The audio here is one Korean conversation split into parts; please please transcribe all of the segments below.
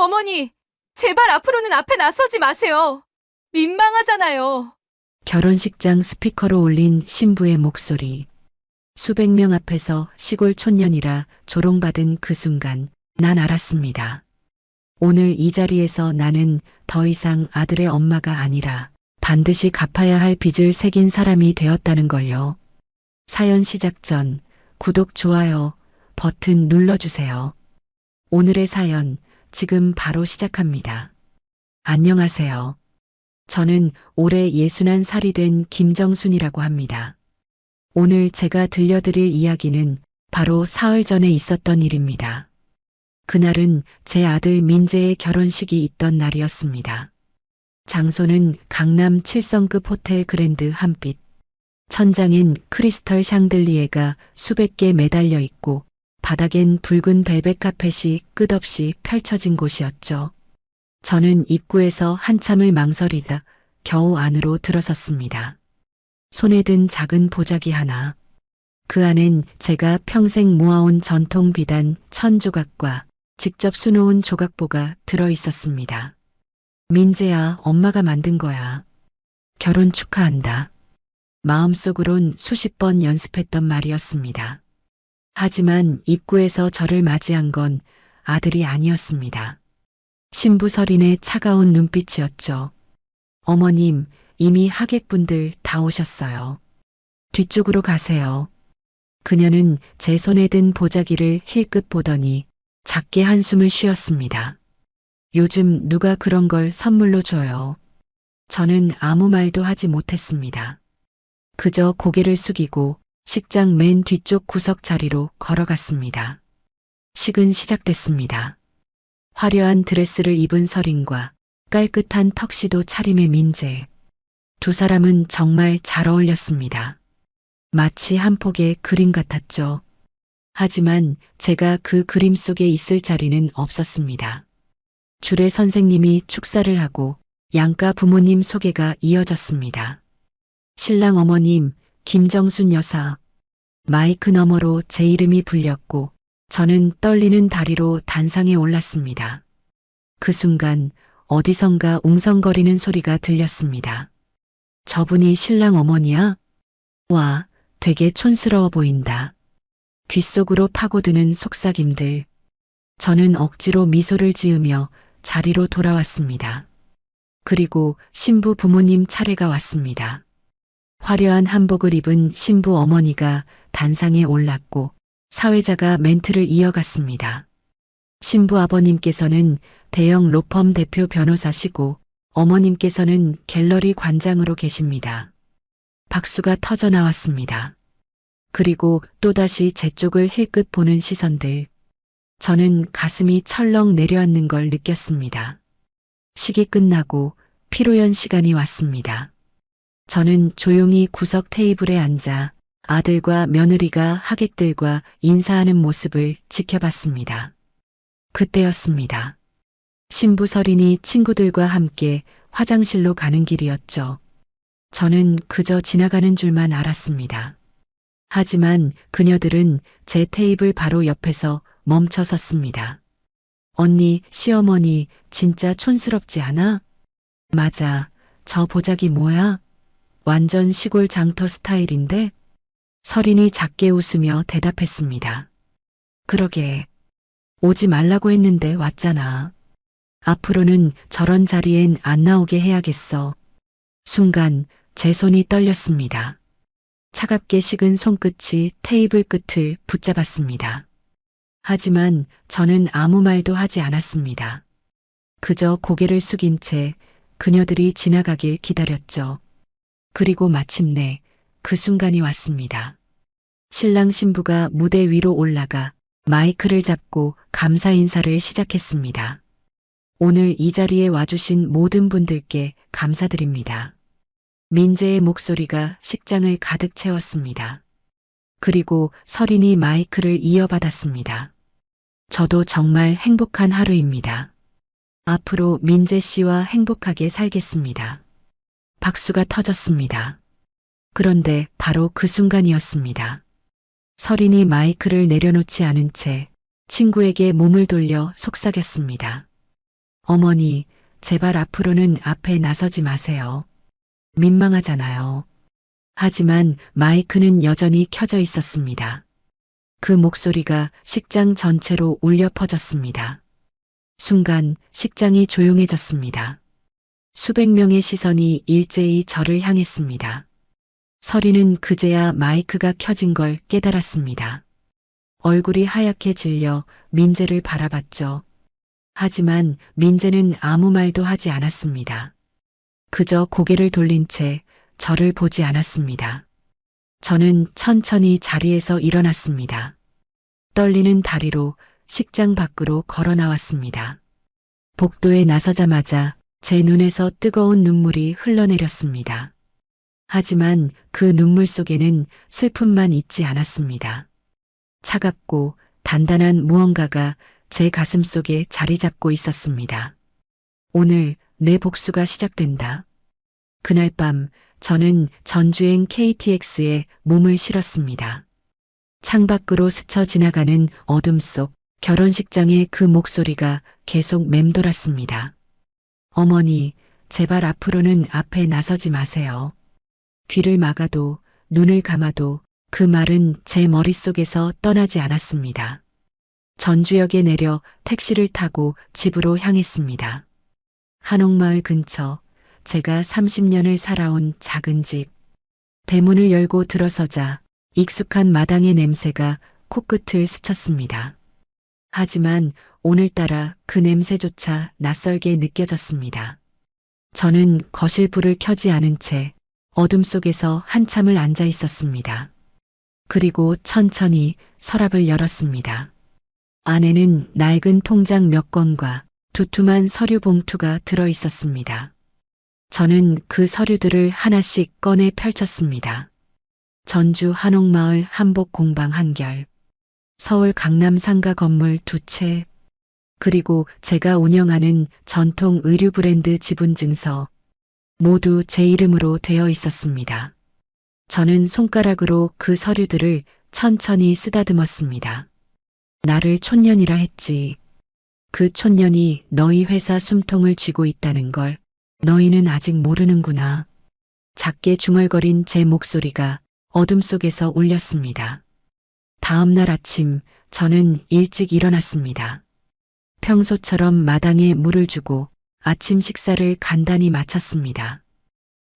어머니, 제발 앞으로는 앞에 나서지 마세요. 민망하잖아요. 결혼식장 스피커로 울린 신부의 목소리. 수백 명 앞에서 시골 촌년이라 조롱받은 그 순간 난 알았습니다. 오늘 이 자리에서 나는 더 이상 아들의 엄마가 아니라 반드시 갚아야 할 빚을 새긴 사람이 되었다는 걸요. 사연 시작 전 구독, 좋아요 버튼 눌러주세요. 오늘의 사연 지금 바로 시작합니다. 안녕하세요. 저는 올해 61살이 된 김정순이라고 합니다. 오늘 제가 들려드릴 이야기는 바로 사흘 전에 있었던 일입니다. 그날은 제 아들 민재의 결혼식이 있던 날이었습니다. 장소는 강남 7성급 호텔 그랜드 한빛. 천장엔 크리스털 샹들리에가 수백 개 매달려 있고 바닥엔 붉은 벨벳 카펫이 끝없이 펼쳐진 곳이었죠. 저는 입구에서 한참을 망설이다 겨우 안으로 들어섰습니다. 손에 든 작은 보자기 하나. 그 안엔 제가 평생 모아온 전통 비단 1000조각과 직접 수놓은 조각보가 들어 있었습니다. 민재야, 엄마가 만든 거야. 결혼 축하한다. 마음속으론 수십 번 연습했던 말이었습니다. 하지만 입구에서 저를 맞이한 건 아들이 아니었습니다. 신부 설인의 차가운 눈빛이었죠. 어머님, 이미 하객분들 다 오셨어요. 뒤쪽으로 가세요. 그녀는 제 손에 든 보자기를 힐끗 보더니 작게 한숨을 쉬었습니다. 요즘 누가 그런 걸 선물로 줘요. 저는 아무 말도 하지 못했습니다. 그저 고개를 숙이고 식장 맨 뒤쪽 구석 자리로 걸어갔습니다. 식은 시작됐습니다. 화려한 드레스를 입은 설인과 깔끗한 턱시도 차림의 민재. 두 사람은 정말 잘 어울렸습니다. 마치 한 폭의 그림 같았죠. 하지만 제가 그 그림 속에 있을 자리는 없었습니다. 주례 선생님이 축사를 하고 양가 부모님 소개가 이어졌습니다. 신랑 어머님, 김정순 여사. 마이크 너머로 제 이름이 불렸고 저는 떨리는 다리로 단상에 올랐습니다. 그 순간 어디선가 웅성거리는 소리가 들렸습니다. 저분이 신랑 어머니야? 와, 되게 촌스러워 보인다. 귓속으로 파고드는 속삭임들. 저는 억지로 미소를 지으며 자리로 돌아왔습니다. 그리고 신부 부모님 차례가 왔습니다. 화려한 한복을 입은 신부 어머니가 단상에 올랐고 사회자가 멘트를 이어갔습니다. 신부 아버님께서는 대형 로펌 대표 변호사시고 어머님께서는 갤러리 관장으로 계십니다. 박수가 터져 나왔습니다. 그리고 또다시 제 쪽을 힐끗 보는 시선들. 저는 가슴이 철렁 내려앉는 걸 느꼈습니다. 식이 끝나고 피로연 시간이 왔습니다. 저는 조용히 구석 테이블에 앉아 아들과 며느리가 하객들과 인사하는 모습을 지켜봤습니다. 그때였습니다. 신부 설인이 친구들과 함께 화장실로 가는 길이었죠. 저는 그저 지나가는 줄만 알았습니다. 하지만 그녀들은 제 테이블 바로 옆에서 멈춰 섰습니다. 언니, 시어머니 진짜 촌스럽지 않아? 맞아. 저 보자기 뭐야? 완전 시골 장터 스타일인데? 설인이 작게 웃으며 대답했습니다. 그러게. 오지 말라고 했는데 왔잖아. 앞으로는 저런 자리엔 안 나오게 해야겠어. 순간 제 손이 떨렸습니다. 차갑게 식은 손끝이 테이블 끝을 붙잡았습니다. 하지만 저는 아무 말도 하지 않았습니다. 그저 고개를 숙인 채 그녀들이 지나가길 기다렸죠. 그리고 마침내 그 순간이 왔습니다. 신랑 신부가 무대 위로 올라가 마이크를 잡고 감사 인사를 시작했습니다. 오늘 이 자리에 와주신 모든 분들께 감사드립니다. 민재의 목소리가 식장을 가득 채웠습니다. 그리고 설인이 마이크를 이어받았습니다. 저도 정말 행복한 하루입니다. 앞으로 민재 씨와 행복하게 살겠습니다. 박수가 터졌습니다. 그런데 바로 그 순간이었습니다. 설인이 마이크를 내려놓지 않은 채 친구에게 몸을 돌려 속삭였습니다. 어머니, 제발 앞으로는 앞에 나서지 마세요. 민망하잖아요. 하지만 마이크는 여전히 켜져 있었습니다. 그 목소리가 식장 전체로 울려 퍼졌습니다. 순간 식장이 조용해졌습니다. 수백 명의 시선이 일제히 저를 향했습니다. 서리는 그제야 마이크가 켜진 걸 깨달았습니다. 얼굴이 하얗게 질려 민재를 바라봤죠. 하지만 민재는 아무 말도 하지 않았습니다. 그저 고개를 돌린 채 저를 보지 않았습니다. 저는 천천히 자리에서 일어났습니다. 떨리는 다리로 식장 밖으로 걸어 나왔습니다. 복도에 나서자마자 제 눈에서 뜨거운 눈물이 흘러내렸습니다. 하지만 그 눈물 속에는 슬픔만 있지 않았습니다. 차갑고 단단한 무언가가 제 가슴 속에 자리 잡고 있었습니다. 오늘 내 복수가 시작된다. 그날 밤 저는 전주행 KTX에 몸을 실었습니다. 창밖으로 스쳐 지나가는 어둠 속 결혼식장의 그 목소리가 계속 맴돌았습니다. 어머니, 제발 앞으로는 앞에 나서지 마세요. 귀를 막아도 눈을 감아도 그 말은 제 머릿속에서 떠나지 않았습니다. 전주역에 내려 택시를 타고 집으로 향했습니다. 한옥마을 근처 제가 30년을 살아온 작은 집. 대문을 열고 들어서자 익숙한 마당의 냄새가 코끝을 스쳤습니다. 하지만 오늘따라 그 냄새조차 낯설게 느껴졌습니다. 저는 거실 불을 켜지 않은 채 어둠 속에서 한참을 앉아 있었습니다. 그리고 천천히 서랍을 열었습니다. 안에는 낡은 통장 몇 권과 두툼한 서류 봉투가 들어 있었습니다. 저는 그 서류들을 하나씩 꺼내 펼쳤습니다. 전주 한옥마을 한복 공방 1결, 서울 강남 상가 건물 2채, 그리고 제가 운영하는 전통 의류 브랜드 지분 증서, 모두 제 이름으로 되어 있었습니다. 저는 손가락으로 그 서류들을 천천히 쓰다듬었습니다. 나를 촌년이라 했지. 그 촌년이 너희 회사 숨통을 쥐고 있다는 걸 너희는 아직 모르는구나. 작게 중얼거린 제 목소리가 어둠 속에서 울렸습니다. 다음 날 아침 저는 일찍 일어났습니다. 평소처럼 마당에 물을 주고 아침 식사를 간단히 마쳤습니다.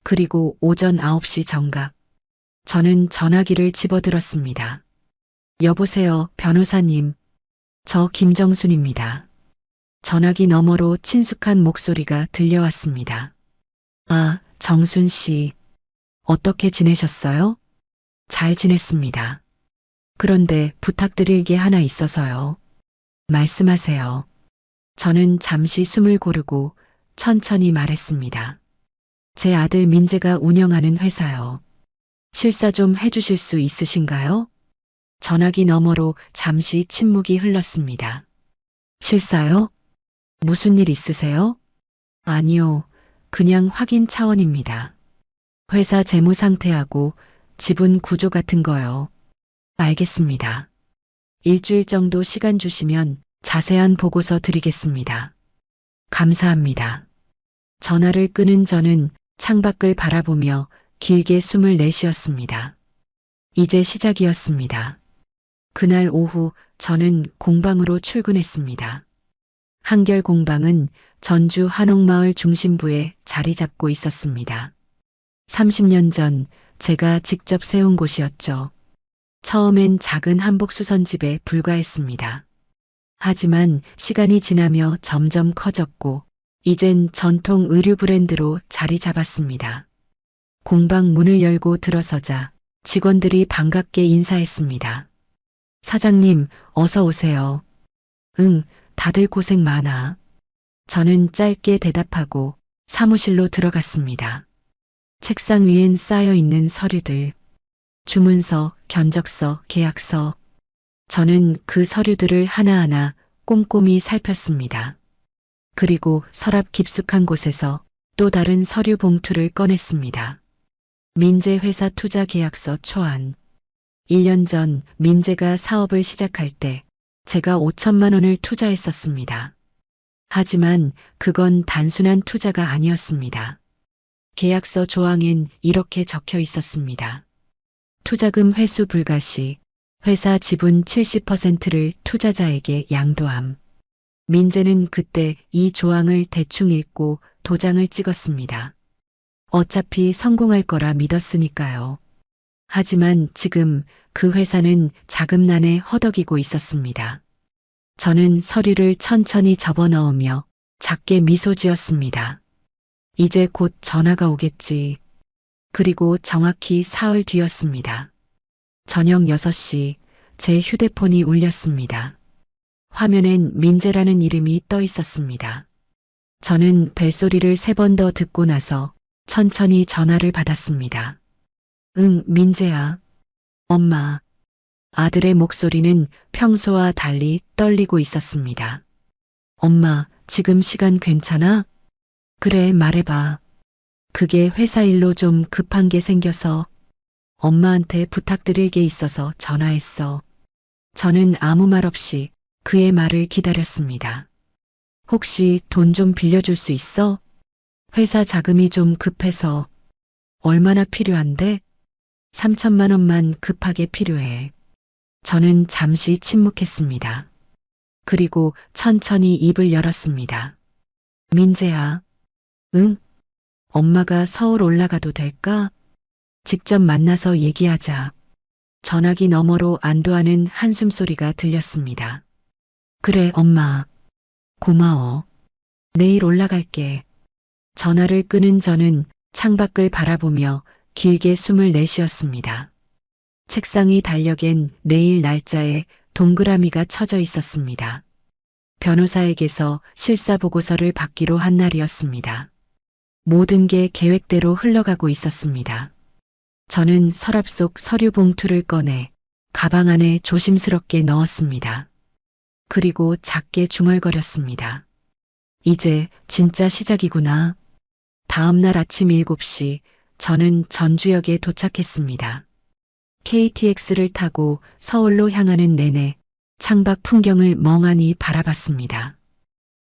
그리고 오전 9시 정각, 저는 전화기를 집어들었습니다. 여보세요, 변호사님. 저 김정순입니다. 전화기 너머로 친숙한 목소리가 들려왔습니다. 아, 정순 씨. 어떻게 지내셨어요? 잘 지냈습니다. 그런데 부탁드릴 게 하나 있어서요. 말씀하세요. 저는 잠시 숨을 고르고 천천히 말했습니다. 제 아들 민재가 운영하는 회사요. 실사 좀 해주실 수 있으신가요? 전화기 너머로 잠시 침묵이 흘렀습니다. 실사요? 무슨 일 있으세요? 아니요, 그냥 확인 차원입니다. 회사 재무 상태하고 지분 구조 같은 거요. 알겠습니다. 일주일 정도 시간 주시면 자세한 보고서 드리겠습니다. 감사합니다. 전화를 끊은 저는 창밖을 바라보며 길게 숨을 내쉬었습니다. 이제 시작이었습니다. 그날 오후 저는 공방으로 출근했습니다. 한결 공방은 전주 한옥마을 중심부에 자리 잡고 있었습니다. 30년 전 제가 직접 세운 곳이었죠. 처음엔 작은 한복 수선집에 불과했습니다. 하지만 시간이 지나며 점점 커졌고 이젠 전통 의류 브랜드로 자리 잡았습니다. 공방 문을 열고 들어서자 직원들이 반갑게 인사했습니다. 사장님, 어서 오세요. 응, 다들 고생 많아. 저는 짧게 대답하고 사무실로 들어갔습니다. 책상 위엔 쌓여 있는 서류들, 주문서, 견적서, 계약서. 저는 그 서류들을 하나하나 꼼꼼히 살폈습니다. 그리고 서랍 깊숙한 곳에서 또 다른 서류 봉투를 꺼냈습니다. 민재 회사 투자 계약서 초안. 1년 전 민재가 사업을 시작할 때 제가 5천만 원을 투자했었습니다. 하지만 그건 단순한 투자가 아니었습니다. 계약서 조항엔 이렇게 적혀 있었습니다. 투자금 회수 불가 시 회사 지분 70%를 투자자에게 양도함. 민재는 그때 이 조항을 대충 읽고 도장을 찍었습니다. 어차피 성공할 거라 믿었으니까요. 하지만 지금 그 회사는 자금난에 허덕이고 있었습니다. 저는 서류를 천천히 접어넣으며 작게 미소 지었습니다. 이제 곧 전화가 오겠지. 그리고 정확히 사흘 뒤였습니다. 저녁 6시 제 휴대폰이 울렸습니다. 화면엔 민재라는 이름이 떠 있었습니다. 저는 벨소리를 3번 더 듣고 나서 천천히 전화를 받았습니다. 응, 민재야. 엄마. 아들의 목소리는 평소와 달리 떨리고 있었습니다. 엄마, 지금 시간 괜찮아? 그래, 말해봐. 그게 회사 일로 좀 급한 게 생겨서 엄마한테 부탁드릴 게 있어서 전화했어. 저는 아무 말 없이 그의 말을 기다렸습니다. 혹시 돈 좀 빌려줄 수 있어? 회사 자금이 좀 급해서. 얼마나 필요한데? 3천만 원만 급하게 필요해. 저는 잠시 침묵했습니다. 그리고 천천히 입을 열었습니다. 민재야. 응? 엄마가 서울 올라가도 될까? 직접 만나서 얘기하자. 전화기 너머로 안도하는 한숨소리가 들렸습니다. 그래, 엄마. 고마워. 내일 올라갈게. 전화를 끊은 저는 창밖을 바라보며 길게 숨을 내쉬었습니다. 책상이 달력엔 내일 날짜에 동그라미가 쳐져 있었습니다. 변호사에게서 실사보고서를 받기로 한 날이었습니다. 모든 게 계획대로 흘러가고 있었습니다. 저는 서랍 속 서류 봉투를 꺼내 가방 안에 조심스럽게 넣었습니다. 그리고 작게 중얼거렸습니다. 이제 진짜 시작이구나. 다음 날 아침 7시 저는 전주역에 도착했습니다. KTX를 타고 서울로 향하는 내내 창밖 풍경을 멍하니 바라봤습니다.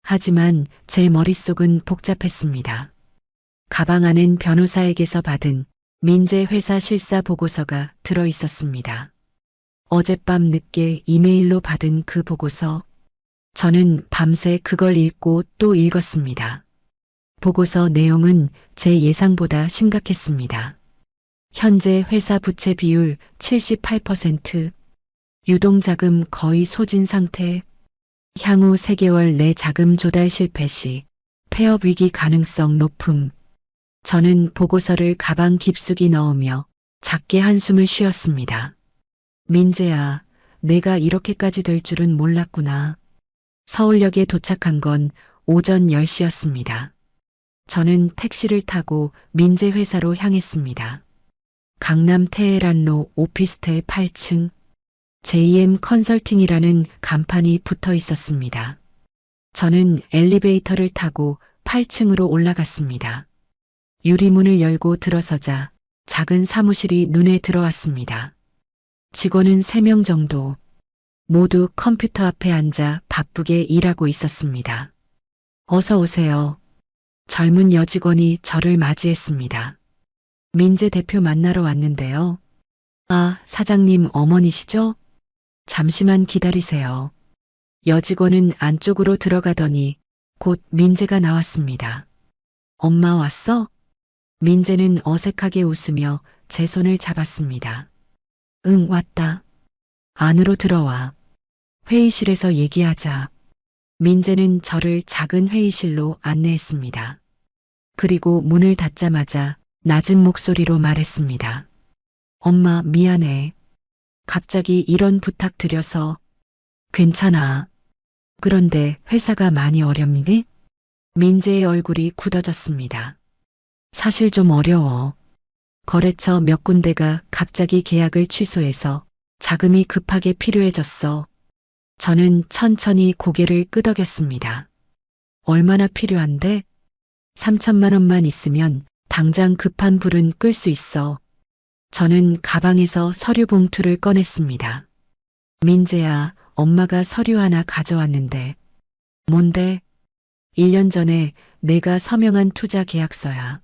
하지만 제 머릿속은 복잡했습니다. 가방 안엔 변호사에게서 받은 민재 회사 실사 보고서가 들어 있었습니다. 어젯밤 늦게 이메일로 받은 그 보고서. 저는 밤새 그걸 읽고 또 읽었습니다. 보고서 내용은 제 예상보다 심각했습니다. 현재 회사 부채 비율 78%, 유동자금 거의 소진 상태, 향후 3개월 내 자금 조달 실패 시 폐업 위기 가능성 높음. 저는 보고서를 가방 깊숙이 넣으며 작게 한숨을 쉬었습니다. 민재야, 내가 이렇게까지 될 줄은 몰랐구나. 서울역에 도착한 건 오전 10시였습니다. 저는 택시를 타고 민재 회사로 향했습니다. 강남 테헤란로 오피스텔 8층 JM 컨설팅이라는 간판이 붙어 있었습니다. 저는 엘리베이터를 타고 8층으로 올라갔습니다. 유리문을 열고 들어서자 작은 사무실이 눈에 들어왔습니다. 직원은 3명 정도, 모두 컴퓨터 앞에 앉아 바쁘게 일하고 있었습니다. 어서 오세요. 젊은 여직원이 저를 맞이했습니다. 민재 대표 만나러 왔는데요. 아, 사장님 어머니시죠? 잠시만 기다리세요. 여직원은 안쪽으로 들어가더니 곧 민재가 나왔습니다. 엄마 왔어? 민재는 어색하게 웃으며 제 손을 잡았습니다. 응, 왔다. 안으로 들어와. 회의실에서 얘기하자. 민재는 저를 작은 회의실로 안내했습니다. 그리고 문을 닫자마자 낮은 목소리로 말했습니다. 엄마, 미안해. 갑자기 이런 부탁 드려서. 괜찮아. 그런데 회사가 많이 어렵니? 민재의 얼굴이 굳어졌습니다. 사실 좀 어려워. 거래처 몇 군데가 갑자기 계약을 취소해서 자금이 급하게 필요해졌어. 저는 천천히 고개를 끄덕였습니다. 얼마나 필요한데? 3천만 원만 있으면 당장 급한 불은 끌 수 있어. 저는 가방에서 서류 봉투를 꺼냈습니다. 민재야, 엄마가 서류 하나 가져왔는데. 뭔데? 1년 전에 내가 서명한 투자 계약서야.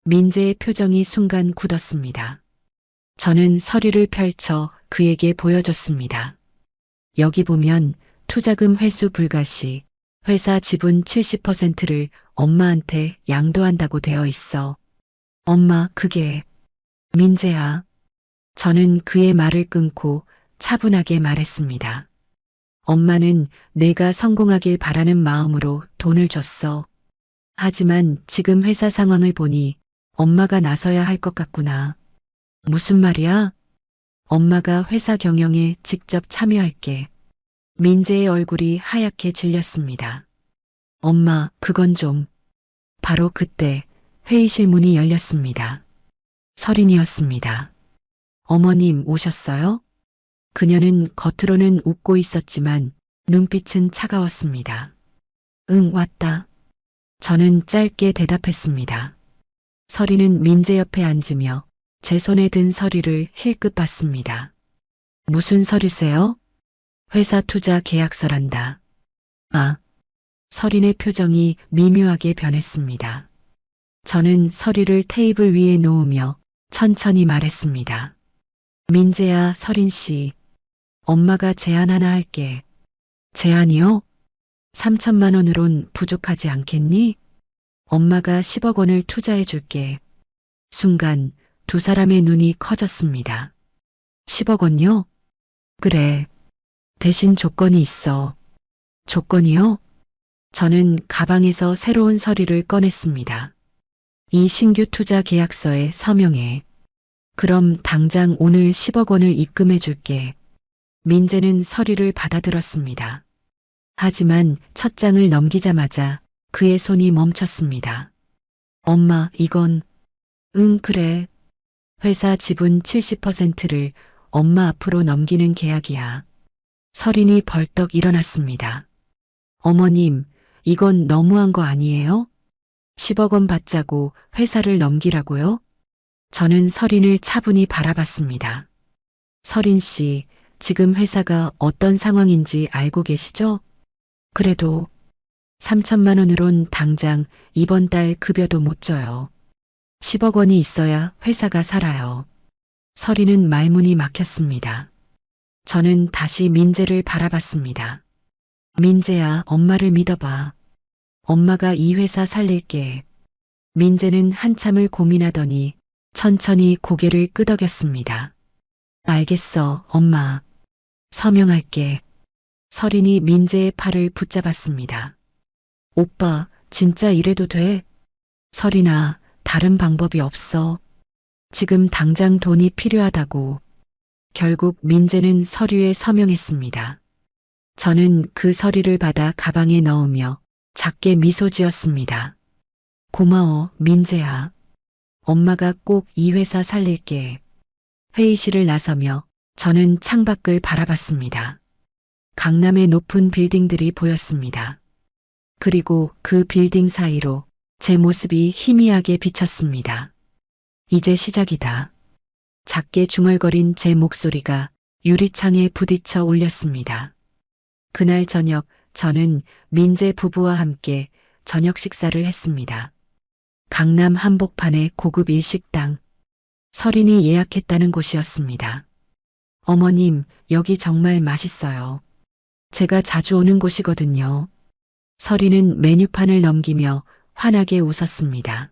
민재의 표정이 순간 굳었습니다. 저는 서류를 펼쳐 그에게 보여줬습니다. 여기 보면 투자금 회수 불가 시 회사 지분 70%를 엄마한테 양도한다고 되어 있어. 엄마, 그게... 민재야. 저는 그의 말을 끊고 차분하게 말했습니다. 엄마는 내가 성공하길 바라는 마음으로 돈을 줬어. 하지만 지금 회사 상황을 보니 엄마가 나서야 할 것 같구나. 무슨 말이야? 엄마가 회사 경영에 직접 참여할게. 민재의 얼굴이 하얗게 질렸습니다. 엄마, 그건 좀... 바로 그때 회의실 문이 열렸습니다. 설인이었습니다. 어머님 오셨어요? 그녀는 겉으로는 웃고 있었지만 눈빛은 차가웠습니다. 응, 왔다. 저는 짧게 대답했습니다. 설인은 민재 옆에 앉으며 제 손에 든 서류를 힐끗 봤습니다. 무슨 서류세요? 회사 투자 계약서란다. 아, 설인의 표정이 미묘하게 변했습니다. 저는 서류를 테이블 위에 놓으며 천천히 말했습니다. 민재야, 설인 씨. 엄마가 제안 하나 할게. 제안이요? 3천만 원으론 부족하지 않겠니? 엄마가 10억 원을 투자해 줄게. 순간 두 사람의 눈이 커졌습니다. 10억 원요? 그래. 대신 조건이 있어. 조건이요? 저는 가방에서 새로운 서류를 꺼냈습니다. 이 신규 투자 계약서에 서명해. 그럼 당장 오늘 10억 원을 입금해 줄게. 민재는 서류를 받아들었습니다. 하지만 첫 장을 넘기자마자 그의 손이 멈췄습니다. 엄마, 이건... 응, 그래. 회사 지분 70%를 엄마 앞으로 넘기는 계약이야. 설인이 벌떡 일어났습니다. 어머님, 이건 너무한 거 아니에요? 10억 원 받자고 회사를 넘기라고요? 저는 설인을 차분히 바라봤습니다. 설인 씨, 지금 회사가 어떤 상황인지 알고 계시죠? 그래도 3천만 원으론 당장 이번 달 급여도 못 줘요. 10억 원이 있어야 회사가 살아요. 설인은 말문이 막혔습니다. 저는 다시 민재를 바라봤습니다. 민재야, 엄마를 믿어봐. 엄마가 이 회사 살릴게. 민재는 한참을 고민하더니 천천히 고개를 끄덕였습니다. 알겠어, 엄마. 서명할게. 설인이 민재의 팔을 붙잡았습니다. 오빠, 진짜 이래도 돼? 설인아, 다른 방법이 없어. 지금 당장 돈이 필요하다고. 결국 민재는 서류에 서명했습니다. 저는 그 서류를 받아 가방에 넣으며 작게 미소 지었습니다. 고마워, 민재야. 엄마가 꼭 이 회사 살릴게. 회의실을 나서며 저는 창밖을 바라봤습니다. 강남의 높은 빌딩들이 보였습니다. 그리고 그 빌딩 사이로 제 모습이 희미하게 비쳤습니다. 이제 시작이다. 작게 중얼거린 제 목소리가 유리창에 부딪혀 울렸습니다. 그날 저녁 저는 민재 부부와 함께 저녁 식사를 했습니다. 강남 한복판의 고급 일식당. 설인이 예약했다는 곳이었습니다. 어머님, 여기 정말 맛있어요. 제가 자주 오는 곳이거든요. 설인은 메뉴판을 넘기며 환하게 웃었습니다.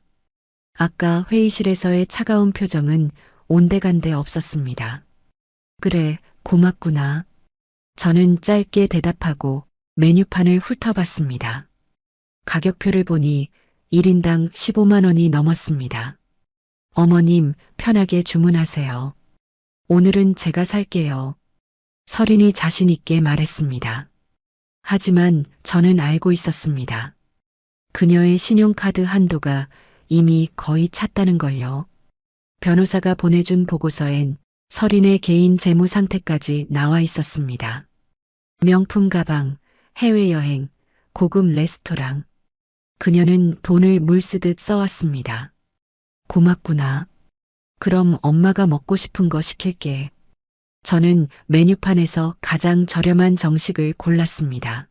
아까 회의실에서의 차가운 표정은 온데간데 없었습니다. 그래, 고맙구나. 저는 짧게 대답하고 메뉴판을 훑어봤습니다. 가격표를 보니 1인당 15만 원이 넘었습니다. 어머님, 편하게 주문하세요. 오늘은 제가 살게요. 설인이 자신 있게 말했습니다. 하지만 저는 알고 있었습니다. 그녀의 신용카드 한도가 이미 거의 찼다는 걸요. 변호사가 보내준 보고서엔 설인의 개인 재무 상태까지 나와 있었습니다. 명품 가방, 해외여행, 고급 레스토랑. 그녀는 돈을 물쓰듯 써왔습니다. 고맙구나. 그럼 엄마가 먹고 싶은 거 시킬게. 저는 메뉴판에서 가장 저렴한 정식을 골랐습니다.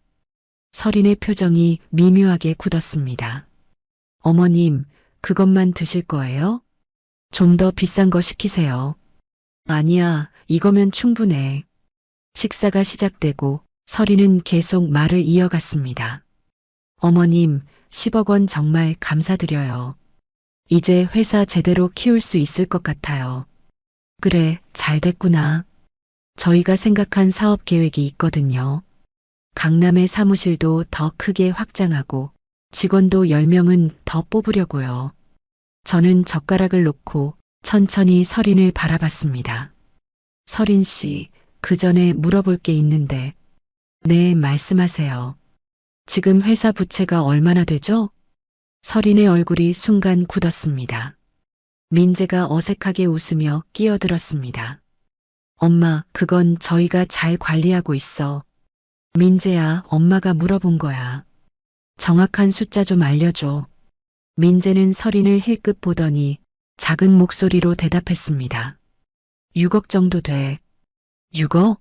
서린의 표정이 미묘하게 굳었습니다. 어머님, 그것만 드실 거예요? 좀 더 비싼 거 시키세요. 아니야, 이거면 충분해. 식사가 시작되고 서린은 계속 말을 이어갔습니다. 어머님, 10억 원 정말 감사드려요. 이제 회사 제대로 키울 수 있을 것 같아요. 그래, 잘 됐구나. 저희가 생각한 사업 계획이 있거든요. 강남의 사무실도 더 크게 확장하고 직원도 10명은 더 뽑으려고요. 저는 젓가락을 놓고 천천히 서린을 바라봤습니다. 서린 씨, 그 전에 물어볼 게 있는데. 네, 말씀하세요. 지금 회사 부채가 얼마나 되죠? 서린의 얼굴이 순간 굳었습니다. 민재가 어색하게 웃으며 끼어들었습니다. 엄마, 그건 저희가 잘 관리하고 있어. 민재야, 엄마가 물어본 거야. 정확한 숫자 좀 알려줘. 민재는 서린을 힐끗 보더니 작은 목소리로 대답했습니다. 6억 정도 돼. 6억?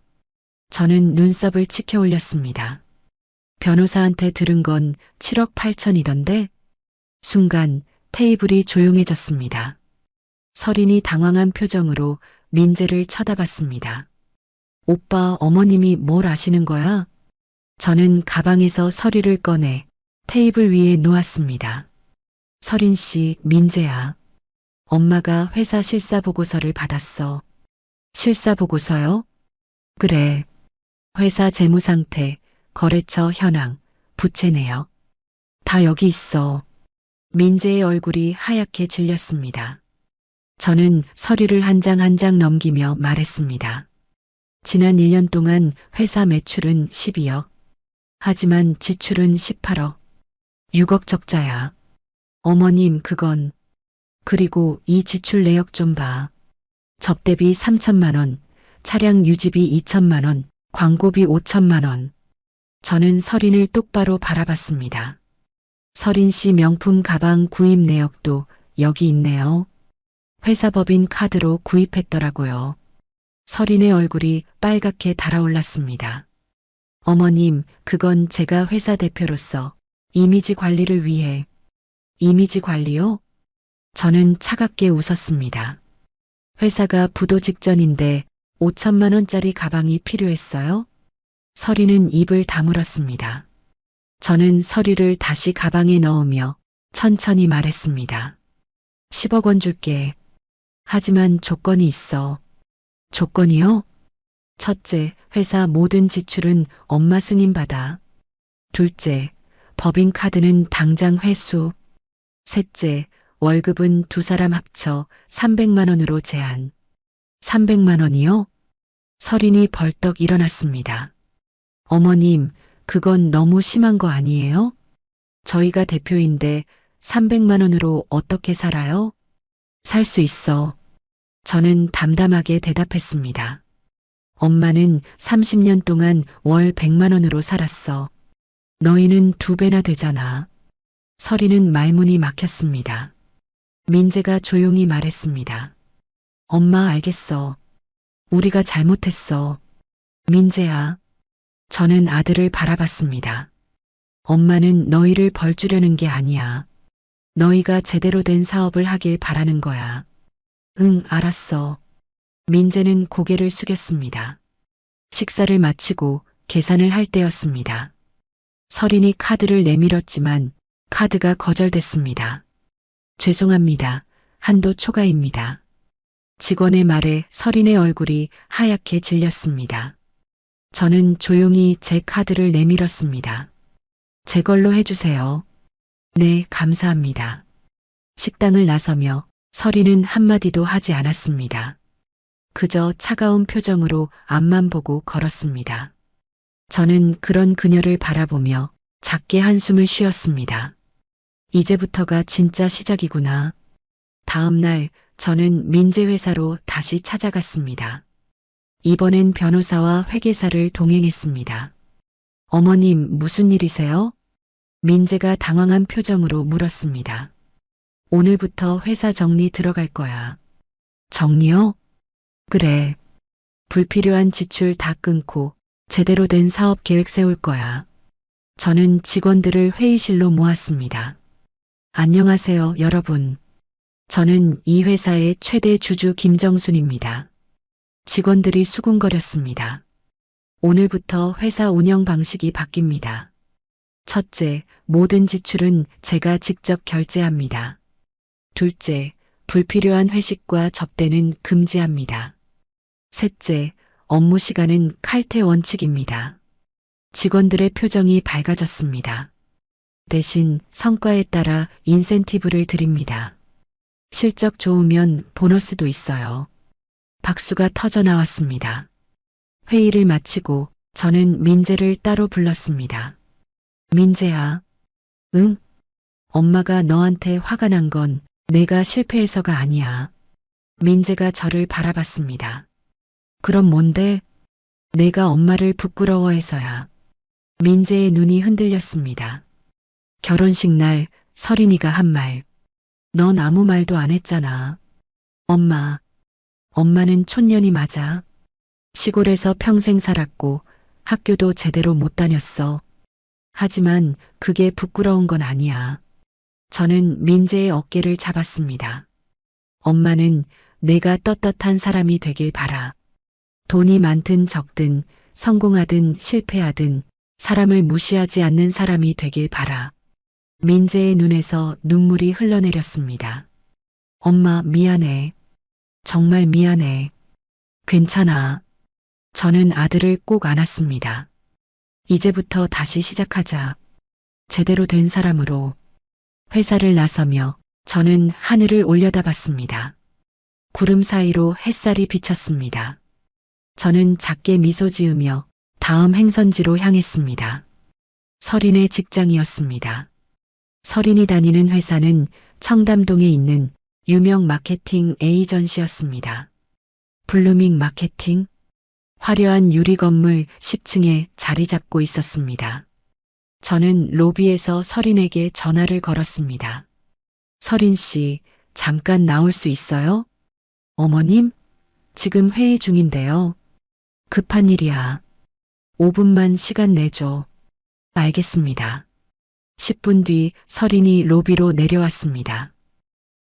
저는 눈썹을 치켜 올렸습니다. 변호사한테 들은 건 7억 8천이던데? 순간 테이블이 조용해졌습니다. 서린이 당황한 표정으로 민재를 쳐다봤습니다. 오빠, 어머님이 뭘 아시는 거야? 저는 가방에서 서류를 꺼내 테이블 위에 놓았습니다. 서린 씨, 민재야. 엄마가 회사 실사보고서를 받았어. 실사보고서요? 그래. 회사 재무상태, 거래처 현황, 부채 내역. 다 여기 있어. 민재의 얼굴이 하얗게 질렸습니다. 저는 서류를 한 장 한 장 넘기며 말했습니다. 지난 1년 동안 회사 매출은 12억. 하지만 지출은 18억. 6억 적자야. 어머님, 그건. 그리고 이 지출 내역 좀 봐. 접대비 3천만 원, 차량 유지비 2천만 원, 광고비 5천만 원. 저는 서린을 똑바로 바라봤습니다. 서린 씨 명품 가방 구입 내역도 여기 있네요. 회사 법인 카드로 구입했더라고요. 서린의 얼굴이 빨갛게 달아올랐습니다. 어머님, 그건 제가 회사 대표로서 이미지 관리를 위해. 이미지 관리요? 저는 차갑게 웃었습니다. 회사가 부도 직전인데 5천만 원짜리 가방이 필요했어요? 서린은 입을 다물었습니다. 저는 서류를 다시 가방에 넣으며 천천히 말했습니다. 10억 원 줄게. 하지만 조건이 있어. 조건이요? 첫째, 회사 모든 지출은 엄마 승인받아. 둘째, 법인카드는 당장 회수. 셋째, 월급은 두 사람 합쳐 300만 원으로 제한. 300만 원이요? 서린이 벌떡 일어났습니다. 어머님, 그건 너무 심한 거 아니에요? 저희가 대표인데 300만 원으로 어떻게 살아요? 살 수 있어. 저는 담담하게 대답했습니다. 엄마는 30년 동안 월 100만 원으로 살았어. 너희는 2배나 되잖아. 서린은 말문이 막혔습니다. 민재가 조용히 말했습니다. 엄마, 알겠어. 우리가 잘못했어. 민재야. 저는 아들을 바라봤습니다. 엄마는 너희를 벌주려는 게 아니야. 너희가 제대로 된 사업을 하길 바라는 거야. 응, 알았어. 민재는 고개를 숙였습니다. 식사를 마치고 계산을 할 때였습니다. 서린이 카드를 내밀었지만 카드가 거절됐습니다. 죄송합니다. 한도 초과입니다. 직원의 말에 서린의 얼굴이 하얗게 질렸습니다. 저는 조용히 제 카드를 내밀었습니다. 제 걸로 해주세요. 네, 감사합니다. 식당을 나서며 서린은 한마디도 하지 않았습니다. 그저 차가운 표정으로 앞만 보고 걸었습니다. 저는 그런 그녀를 바라보며 작게 한숨을 쉬었습니다. 이제부터가 진짜 시작이구나. 다음 날 저는 민재 회사로 다시 찾아갔습니다. 이번엔 변호사와 회계사를 동행했습니다. 어머님, 무슨 일이세요? 민재가 당황한 표정으로 물었습니다. 오늘부터 회사 정리 들어갈 거야. 정리요? 그래. 불필요한 지출 다 끊고 제대로 된 사업 계획 세울 거야. 저는 직원들을 회의실로 모았습니다. 안녕하세요, 여러분. 저는 이 회사의 최대 주주 김정순입니다. 직원들이 수군거렸습니다. 오늘부터 회사 운영 방식이 바뀝니다. 첫째, 모든 지출은 제가 직접 결제합니다. 둘째, 불필요한 회식과 접대는 금지합니다. 셋째, 업무 시간은 칼퇴 원칙입니다. 직원들의 표정이 밝아졌습니다. 대신 성과에 따라 인센티브를 드립니다. 실적 좋으면 보너스도 있어요. 박수가 터져 나왔습니다. 회의를 마치고 저는 민재를 따로 불렀습니다. 민재야. 응? 엄마가 너한테 화가 난 건 내가 실패해서가 아니야. 민재가 저를 바라봤습니다. 그럼 뭔데? 내가 엄마를 부끄러워해서야. 민재의 눈이 흔들렸습니다. 결혼식 날 서린이가 한 말. 넌 아무 말도 안 했잖아. 엄마는 촌년이 맞아. 시골에서 평생 살았고 학교도 제대로 못 다녔어. 하지만 그게 부끄러운 건 아니야. 저는 민재의 어깨를 잡았습니다. 엄마는 내가 떳떳한 사람이 되길 바라. 돈이 많든 적든 성공하든 실패하든 사람을 무시하지 않는 사람이 되길 바라. 민재의 눈에서 눈물이 흘러내렸습니다. 엄마 미안해. 정말 미안해. 괜찮아. 저는 아들을 꼭 안았습니다. 이제부터 다시 시작하자. 제대로 된 사람으로. 회사를 나서며 저는 하늘을 올려다봤습니다. 구름 사이로 햇살이 비쳤습니다. 저는 작게 미소 지으며 다음 행선지로 향했습니다. 서린의 직장이었습니다. 서린이 다니는 회사는 청담동에 있는 유명 마케팅 에이전시였습니다. 블루밍 마케팅? 화려한 유리 건물 10층에 자리 잡고 있었습니다. 저는 로비에서 서린에게 전화를 걸었습니다. 서린 씨, 잠깐 나올 수 있어요? 어머님? 지금 회의 중인데요. 급한 일이야. 5분만 시간 내줘. 알겠습니다. 10분 뒤 서린이 로비로 내려왔습니다.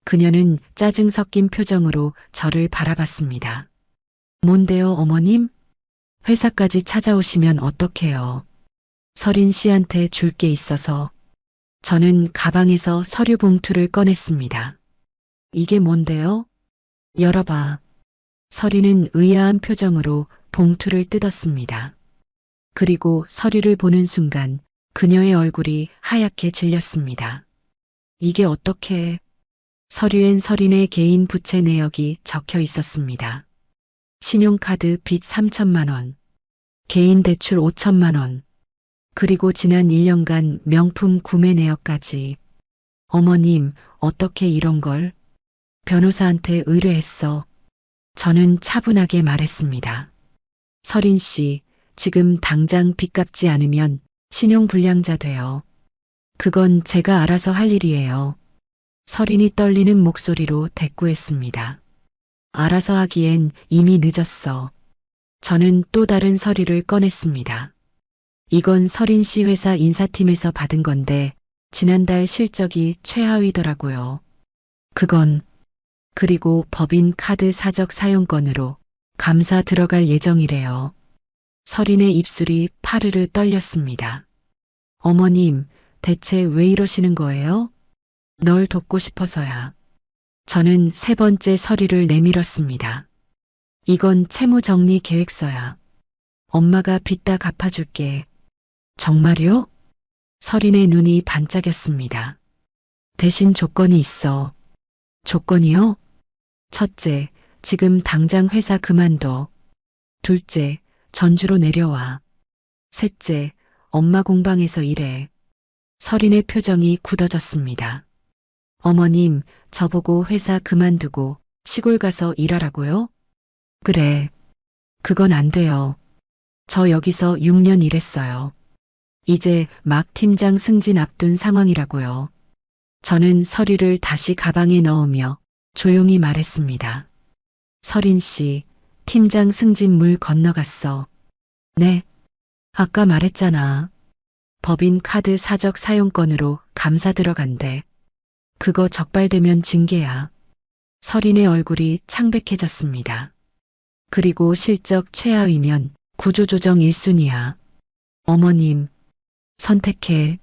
그녀는 짜증 섞인 표정으로 저를 바라봤습니다. 뭔데요, 어머님? 회사까지 찾아오시면 어떡해요? 서린 씨한테 줄 게 있어서. 저는 가방에서 서류 봉투를 꺼냈습니다. 이게 뭔데요? 열어봐. 서린은 의아한 표정으로 봉투를 뜯었습니다. 그리고 서류를 보는 순간 그녀의 얼굴이 하얗게 질렸습니다. 이게 어떻게? 서류엔 서린의 개인 부채 내역이 적혀 있었습니다. 신용카드 빚 3천만 원, 개인 대출 5천만 원, 그리고 지난 1년간 명품 구매 내역까지. 어머님, 어떻게 이런 걸? 변호사한테 의뢰했어. 저는 차분하게 말했습니다. 서린 씨, 지금 당장 빚 갚지 않으면 신용불량자 돼요. 그건 제가 알아서 할 일이에요. 서린이 떨리는 목소리로 대꾸했습니다. 알아서 하기엔 이미 늦었어. 저는 또 다른 서류를 꺼냈습니다. 이건 서린 씨 회사 인사팀에서 받은 건데 지난달 실적이 최하위더라고요. 그리고 법인 카드 사적 사용권으로 감사 들어갈 예정이래요. 서린의 입술이 파르르 떨렸습니다. 어머님, 대체 왜 이러시는 거예요? 널 돕고 싶어서야. 저는 세 번째 서류를 내밀었습니다. 이건 채무정리 계획서야. 엄마가 빚 다 갚아줄게. 정말요? 서린의 눈이 반짝였습니다. 대신 조건이 있어. 조건이요? 첫째, 지금 당장 회사 그만둬. 둘째, 전주로 내려와. 셋째, 엄마 공방에서 일해. 서린의 표정이 굳어졌습니다. 어머님, 저보고 회사 그만두고 시골 가서 일하라고요? 그래. 그건 안 돼요. 저 여기서 6년 일했어요. 이제 막 팀장 승진 앞둔 상황이라고요. 저는 서류를 다시 가방에 넣으며 조용히 말했습니다. 서린 씨, 팀장 승진 물 건너갔어. 네. 아까 말했잖아. 법인 카드 사적 사용권으로 감사 들어간대. 그거 적발되면 징계야. 서린의 얼굴이 창백해졌습니다. 그리고 실적 최하위면 구조조정 1순위야. 어머님, 선택해.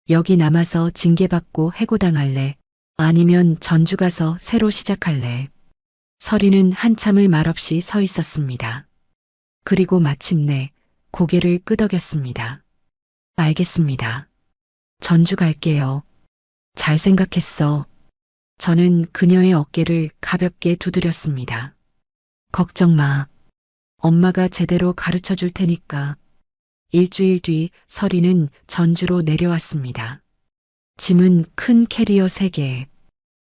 여기 남아서 징계받고 해고당할래? 아니면 전주 가서 새로 시작할래? 서린은 한참을 말없이 서 있었습니다. 그리고 마침내 고개를 끄덕였습니다. 알겠습니다. 전주 갈게요. 잘 생각했어. 저는 그녀의 어깨를 가볍게 두드렸습니다. 걱정 마. 엄마가 제대로 가르쳐 줄 테니까. 일주일 뒤 서린은 전주로 내려왔습니다. 짐은 큰 캐리어 3개.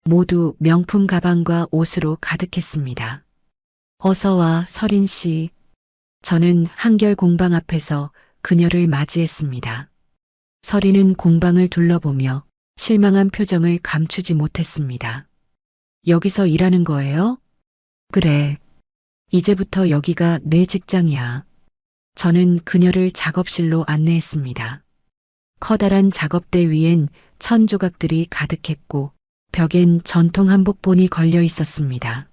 모두 명품 가방과 옷으로 가득했습니다. 어서 와, 서린 씨. 저는 한결 공방 앞에서 그녀를 맞이했습니다. 서린은 공방을 둘러보며 실망한 표정을 감추지 못했습니다. 여기서 일하는 거예요? 그래. 이제부터 여기가 내 직장이야. 저는 그녀를 작업실로 안내했습니다. 커다란 작업대 위엔 천 조각들이 가득했고 벽엔 전통 한복본이 걸려 있었습니다.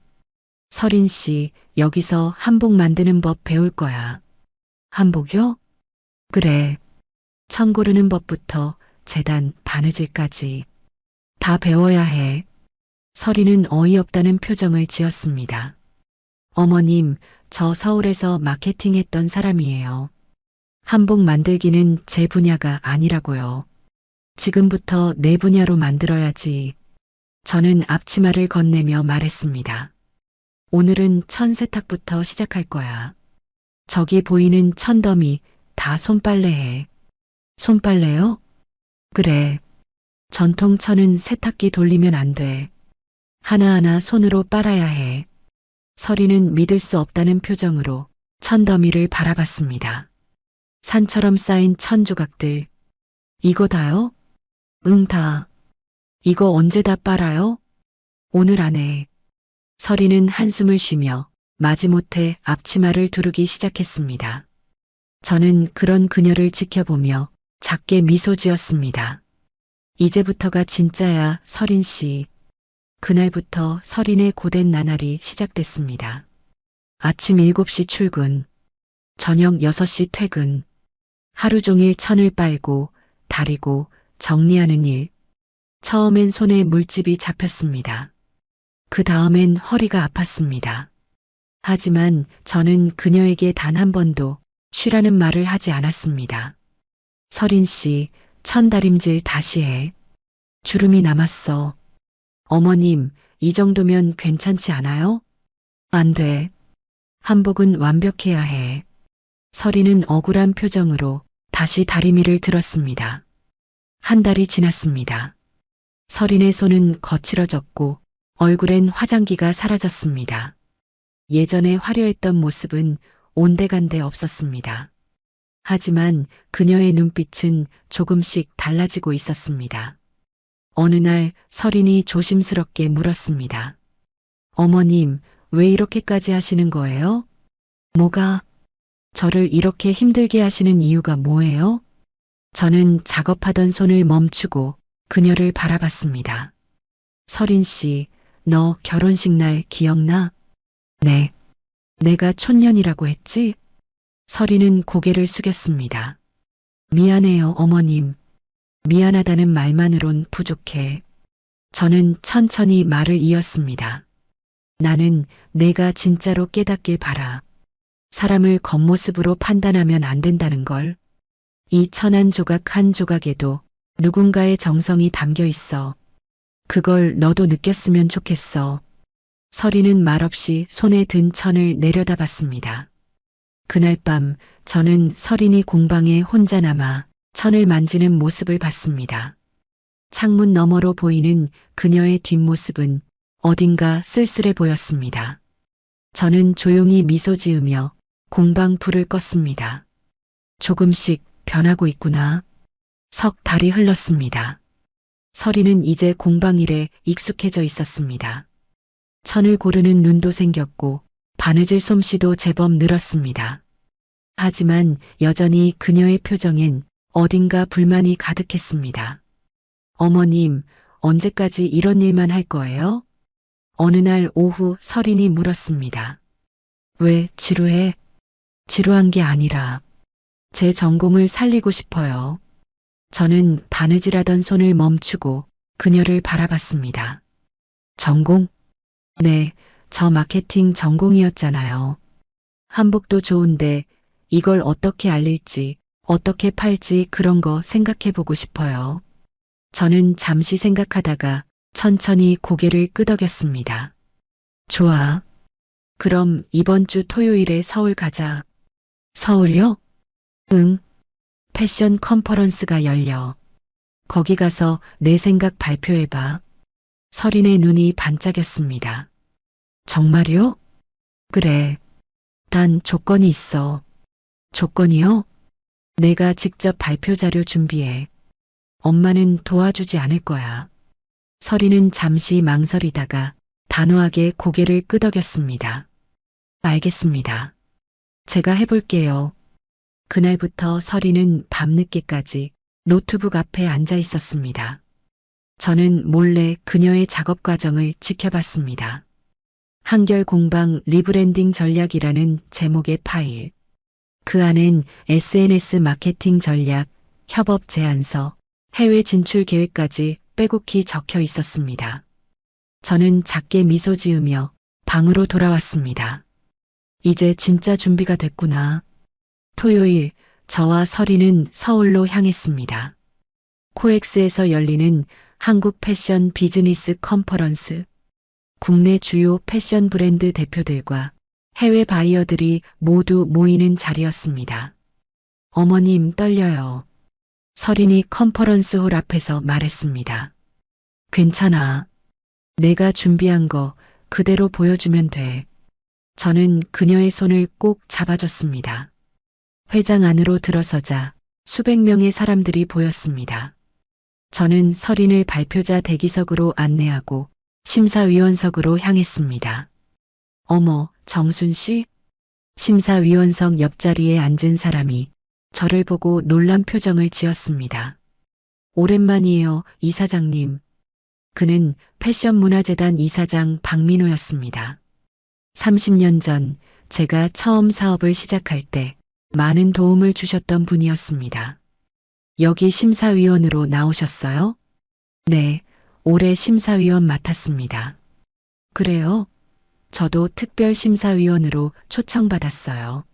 서린 씨, 여기서 한복 만드는 법 배울 거야. 한복요? 그래. 천 고르는 법부터 재단, 바느질까지 다 배워야 해. 서린은 어이없다는 표정을 지었습니다. 어머님, 저 서울에서 마케팅했던 사람이에요. 한복 만들기는 제 분야가 아니라고요. 지금부터 내 분야로 만들어야지. 저는 앞치마를 건네며 말했습니다. 오늘은 천 세탁부터 시작할 거야. 저기 보이는 천 더미 다 손빨래해. 손빨래요? 그래. 전통 천은 세탁기 돌리면 안 돼. 하나하나 손으로 빨아야 해. 서린은 믿을 수 없다는 표정으로 천 더미를 바라봤습니다. 산처럼 쌓인 천 조각들. 이거 다요? 응, 다. 이거 언제 다 빨아요? 오늘 안에. 서린은 한숨을 쉬며 마지못해 앞치마를 두르기 시작했습니다. 저는 그런 그녀를 지켜보며 작게 미소 지었습니다. 이제부터가 진짜야, 서린 씨. 그날부터 서린의 고된 나날이 시작됐습니다. 아침 7시 출근, 저녁 6시 퇴근, 하루 종일 천을 빨고, 다리고, 정리하는 일. 처음엔 손에 물집이 잡혔습니다. 그 다음엔 허리가 아팠습니다. 하지만 저는 그녀에게 단 한 번도 쉬라는 말을 하지 않았습니다. 서린 씨, 천 다림질 다시 해. 주름이 남았어. 어머님, 이 정도면 괜찮지 않아요? 안 돼. 한복은 완벽해야 해. 서린은 억울한 표정으로 다시 다리미를 들었습니다. 한 달이 지났습니다. 서린의 손은 거칠어졌고 얼굴엔 화장기가 사라졌습니다. 예전에 화려했던 모습은 온데간데 없었습니다. 하지만 그녀의 눈빛은 조금씩 달라지고 있었습니다. 어느 날 서린이 조심스럽게 물었습니다. 어머님, 왜 이렇게까지 하시는 거예요? 뭐가? 저를 이렇게 힘들게 하시는 이유가 뭐예요? 저는 작업하던 손을 멈추고 그녀를 바라봤습니다. 서린 씨, 너 결혼식 날 기억나? 네. 내가 촌년이라고 했지? 서린은 고개를 숙였습니다. 미안해요, 어머님. 미안하다는 말만으론 부족해. 저는 천천히 말을 이었습니다. 나는 내가 진짜로 깨닫길 바라. 사람을 겉모습으로 판단하면 안 된다는 걸. 이 천 한 조각 한 조각에도 누군가의 정성이 담겨 있어. 그걸 너도 느꼈으면 좋겠어. 서린은 말없이 손에 든 천을 내려다봤습니다. 그날 밤 저는 서린이 공방에 혼자 남아 천을 만지는 모습을 봤습니다. 창문 너머로 보이는 그녀의 뒷모습은 어딘가 쓸쓸해 보였습니다. 저는 조용히 미소 지으며 공방 불을 껐습니다. 조금씩 변하고 있구나. 석 달이 흘렀습니다. 서린은 이제 공방 일에 익숙해져 있었습니다. 천을 고르는 눈도 생겼고 바느질 솜씨도 제법 늘었습니다. 하지만 여전히 그녀의 표정엔 어딘가 불만이 가득했습니다. 어머님, 언제까지 이런 일만 할 거예요? 어느 날 오후 설인이 물었습니다. 왜 지루해? 지루한 게 아니라 제 전공을 살리고 싶어요. 저는 바느질하던 손을 멈추고 그녀를 바라봤습니다. 전공? 네, 저 마케팅 전공이었잖아요. 한복도 좋은데 이걸 어떻게 알릴지, 어떻게 팔지 그런 거 생각해 보고 싶어요. 저는 잠시 생각하다가 천천히 고개를 끄덕였습니다. 좋아. 그럼 이번 주 토요일에 서울 가자. 서울요? 응. 패션 컨퍼런스가 열려. 거기 가서 내 생각 발표해봐. 설인의 눈이 반짝였습니다. 정말요? 그래. 단 조건이 있어. 조건이요? 내가 직접 발표 자료 준비해. 엄마는 도와주지 않을 거야. 설이는 잠시 망설이다가 단호하게 고개를 끄덕였습니다. 알겠습니다. 제가 해볼게요. 그날부터 설이는 밤늦게까지 노트북 앞에 앉아 있었습니다. 저는 몰래 그녀의 작업 과정을 지켜봤습니다. 한결 공방 리브랜딩 전략이라는 제목의 파일. 그 안엔 SNS 마케팅 전략, 협업 제안서, 해외 진출 계획까지 빼곡히 적혀 있었습니다. 저는 작게 미소 지으며 방으로 돌아왔습니다. 이제 진짜 준비가 됐구나. 토요일, 저와 설이는 서울로 향했습니다. 코엑스에서 열리는 한국 패션 비즈니스 컨퍼런스. 국내 주요 패션 브랜드 대표들과 해외 바이어들이 모두 모이는 자리였습니다. 어머님 떨려요. 설인이 컨퍼런스 홀 앞에서 말했습니다. 괜찮아. 내가 준비한 거 그대로 보여주면 돼. 저는 그녀의 손을 꼭 잡아줬습니다. 회장 안으로 들어서자 수백 명의 사람들이 보였습니다. 저는 설인을 발표자 대기석으로 안내하고 심사위원석으로 향했습니다. 어머, 정순 씨? 심사위원석 옆자리에 앉은 사람이 저를 보고 놀란 표정을 지었습니다. 오랜만이에요, 이사장님. 그는 패션문화재단 이사장 박민호였습니다. 30년 전 제가 처음 사업을 시작할 때 많은 도움을 주셨던 분이었습니다. 여기 심사위원으로 나오셨어요? 네, 올해 심사위원 맡았습니다. 그래요? 저도 특별심사위원으로 초청받았어요.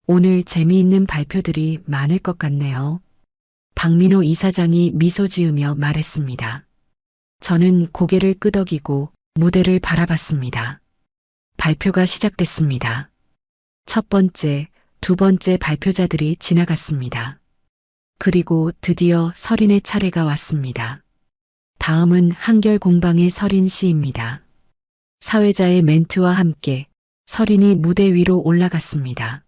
오늘 재미있는 발표들이 많을 것 같네요. 박민호 이사장이 미소 지으며 말했습니다. 저는 고개를 끄덕이고 무대를 바라봤습니다. 발표가 시작됐습니다. 첫 번째, 두 번째 발표자들이 지나갔습니다. 그리고 드디어 설인의 차례가 왔습니다. 다음은 한결 공방의 설인 씨입니다. 사회자의 멘트와 함께 설인이 무대 위로 올라갔습니다.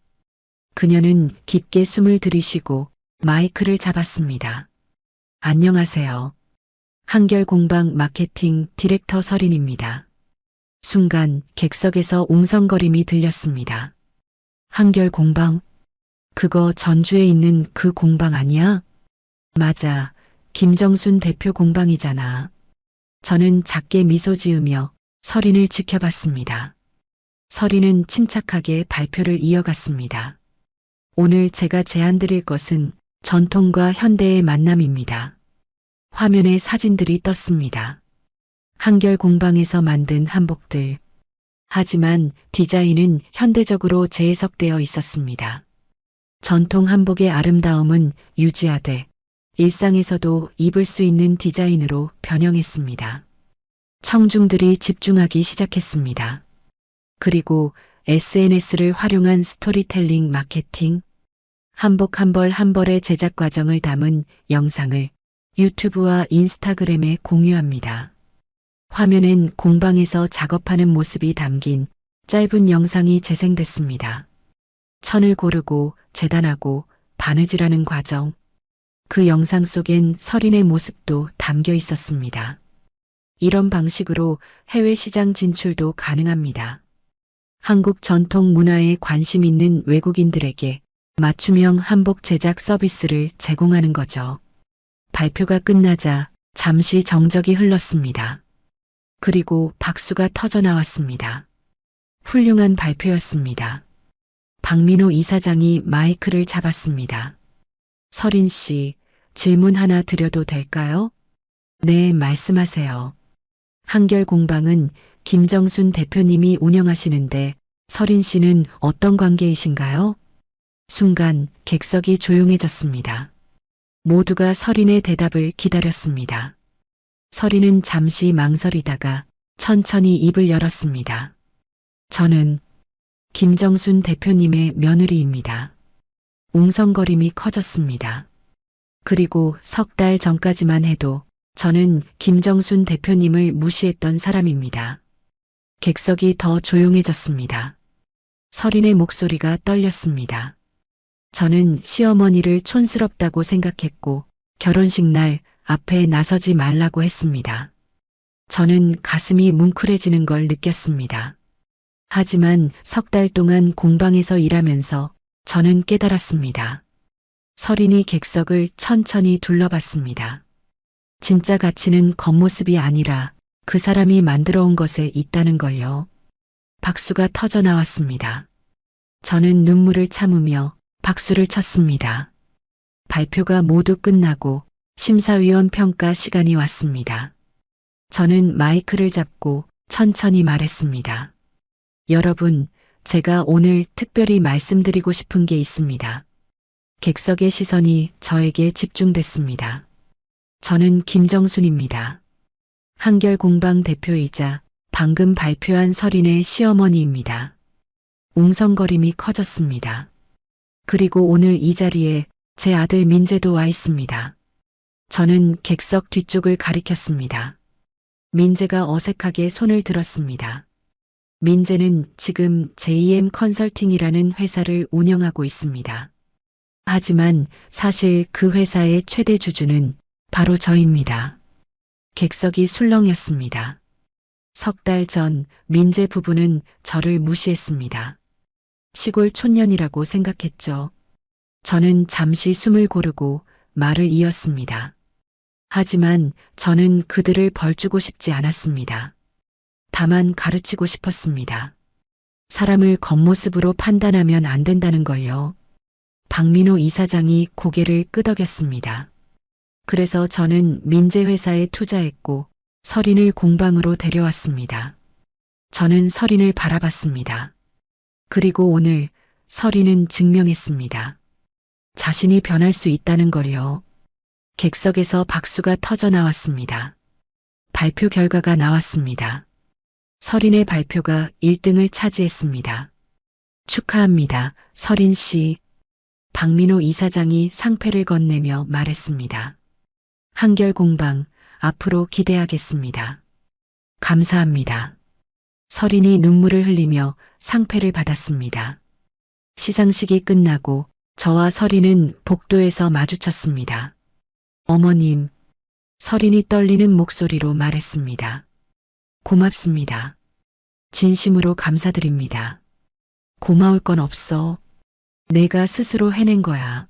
그녀는 깊게 숨을 들이쉬고 마이크를 잡았습니다. 안녕하세요. 한결 공방 마케팅 디렉터 설인입니다. 순간 객석에서 웅성거림이 들렸습니다. 한결 공방? 그거 전주에 있는 그 공방 아니야? 맞아. 김정순 대표 공방이잖아. 저는 작게 미소 지으며 설인을 지켜봤습니다. 설인은 침착하게 발표를 이어갔습니다. 오늘 제가 제안드릴 것은 전통과 현대의 만남입니다. 화면에 사진들이 떴습니다. 한결 공방에서 만든 한복들. 하지만 디자인은 현대적으로 재해석되어 있었습니다. 전통 한복의 아름다움은 유지하되 일상에서도 입을 수 있는 디자인으로 변형했습니다. 청중들이 집중하기 시작했습니다. 그리고 SNS를 활용한 스토리텔링 마케팅, 한복 한 벌 한 벌의 제작 과정을 담은 영상을 유튜브와 인스타그램에 공유합니다. 화면엔 공방에서 작업하는 모습이 담긴 짧은 영상이 재생됐습니다. 천을 고르고 재단하고 바느질하는 과정. 그 영상 속엔 설인의 모습도 담겨 있었습니다. 이런 방식으로 해외 시장 진출도 가능합니다. 한국 전통 문화에 관심 있는 외국인들에게 맞춤형 한복 제작 서비스를 제공하는 거죠. 발표가 끝나자 잠시 정적이 흘렀습니다. 그리고 박수가 터져 나왔습니다. 훌륭한 발표였습니다. 박민호 이사장이 마이크를 잡았습니다. 서린 씨, 질문 하나 드려도 될까요? 네, 말씀하세요. 한결공방은 김정순 대표님이 운영하시는데 서린 씨는 어떤 관계이신가요? 순간 객석이 조용해졌습니다. 모두가 서린의 대답을 기다렸습니다. 서린은 잠시 망설이다가 천천히 입을 열었습니다. 저는 김정순 대표님의 며느리입니다. 웅성거림이 커졌습니다. 그리고 석 달 전까지만 해도 저는 김정순 대표님을 무시했던 사람입니다. 객석이 더 조용해졌습니다. 서린의 목소리가 떨렸습니다. 저는 시어머니를 촌스럽다고 생각했고 결혼식 날 앞에 나서지 말라고 했습니다. 저는 가슴이 뭉클해지는 걸 느꼈습니다. 하지만 석 달 동안 공방에서 일하면서 저는 깨달았습니다. 서린이 객석을 천천히 둘러봤습니다. 진짜 가치는 겉모습이 아니라 그 사람이 만들어 온 것에 있다는 걸요. 박수가 터져 나왔습니다. 저는 눈물을 참으며 박수를 쳤습니다. 발표가 모두 끝나고 심사위원 평가 시간이 왔습니다. 저는 마이크를 잡고 천천히 말했습니다. 여러분, 제가 오늘 특별히 말씀드리고 싶은 게 있습니다. 객석의 시선이 저에게 집중됐습니다. 저는 김정순입니다. 한결공방 대표이자 방금 발표한 서린의 시어머니입니다. 웅성거림이 커졌습니다. 그리고 오늘 이 자리에 제 아들 민재도 와 있습니다. 저는 객석 뒤쪽을 가리켰습니다. 민재가 어색하게 손을 들었습니다. 민재는 지금 JM 컨설팅이라는 회사를 운영하고 있습니다. 하지만 사실 그 회사의 최대 주주는 바로 저입니다. 객석이 술렁였습니다. 석 달 전 민재 부부는 저를 무시했습니다. 시골 촌년이라고 생각했죠. 저는 잠시 숨을 고르고 말을 이었습니다. 하지만 저는 그들을 벌주고 싶지 않았습니다. 다만 가르치고 싶었습니다. 사람을 겉모습으로 판단하면 안 된다는 걸요. 박민호 이사장이 고개를 끄덕였습니다. 그래서 저는 민재 회사에 투자했고 서린을 공방으로 데려왔습니다. 저는 서린을 바라봤습니다. 그리고 오늘 서린은 증명했습니다. 자신이 변할 수 있다는 걸요. 객석에서 박수가 터져 나왔습니다. 발표 결과가 나왔습니다. 서린의 발표가 1등을 차지했습니다. 축하합니다, 서린 씨. 박민호 이사장이 상패를 건네며 말했습니다. 한결공방, 앞으로 기대하겠습니다. 감사합니다. 서린이 눈물을 흘리며 상패를 받았습니다. 시상식이 끝나고 저와 서린은 복도에서 마주쳤습니다. 어머님, 서린이 떨리는 목소리로 말했습니다. 고맙습니다. 진심으로 감사드립니다. 고마울 건 없어. 내가 스스로 해낸 거야.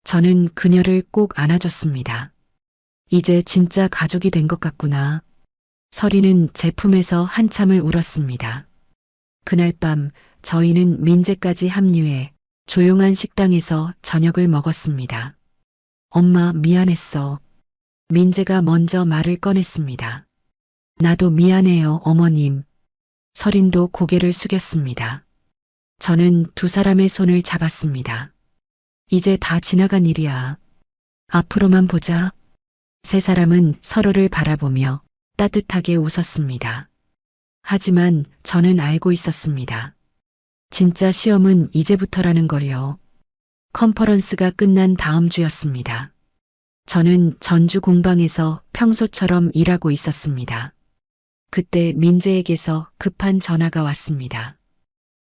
저는 그녀를 꼭 안아줬습니다. 이제 진짜 가족이 된 것 같구나. 서린은 제품에서 한참을 울었습니다. 그날 밤 저희는 민재까지 합류해 조용한 식당에서 저녁을 먹었습니다. 엄마, 미안했어. 민재가 먼저 말을 꺼냈습니다. 나도 미안해요, 어머님. 서린도 고개를 숙였습니다. 저는 두 사람의 손을 잡았습니다. 이제 다 지나간 일이야. 앞으로만 보자. 세 사람은 서로를 바라보며 따뜻하게 웃었습니다. 하지만 저는 알고 있었습니다. 진짜 시험은 이제부터라는 걸요. 컨퍼런스가 끝난 다음 주였습니다. 저는 전주 공방에서 평소처럼 일하고 있었습니다. 그때 민재에게서 급한 전화가 왔습니다.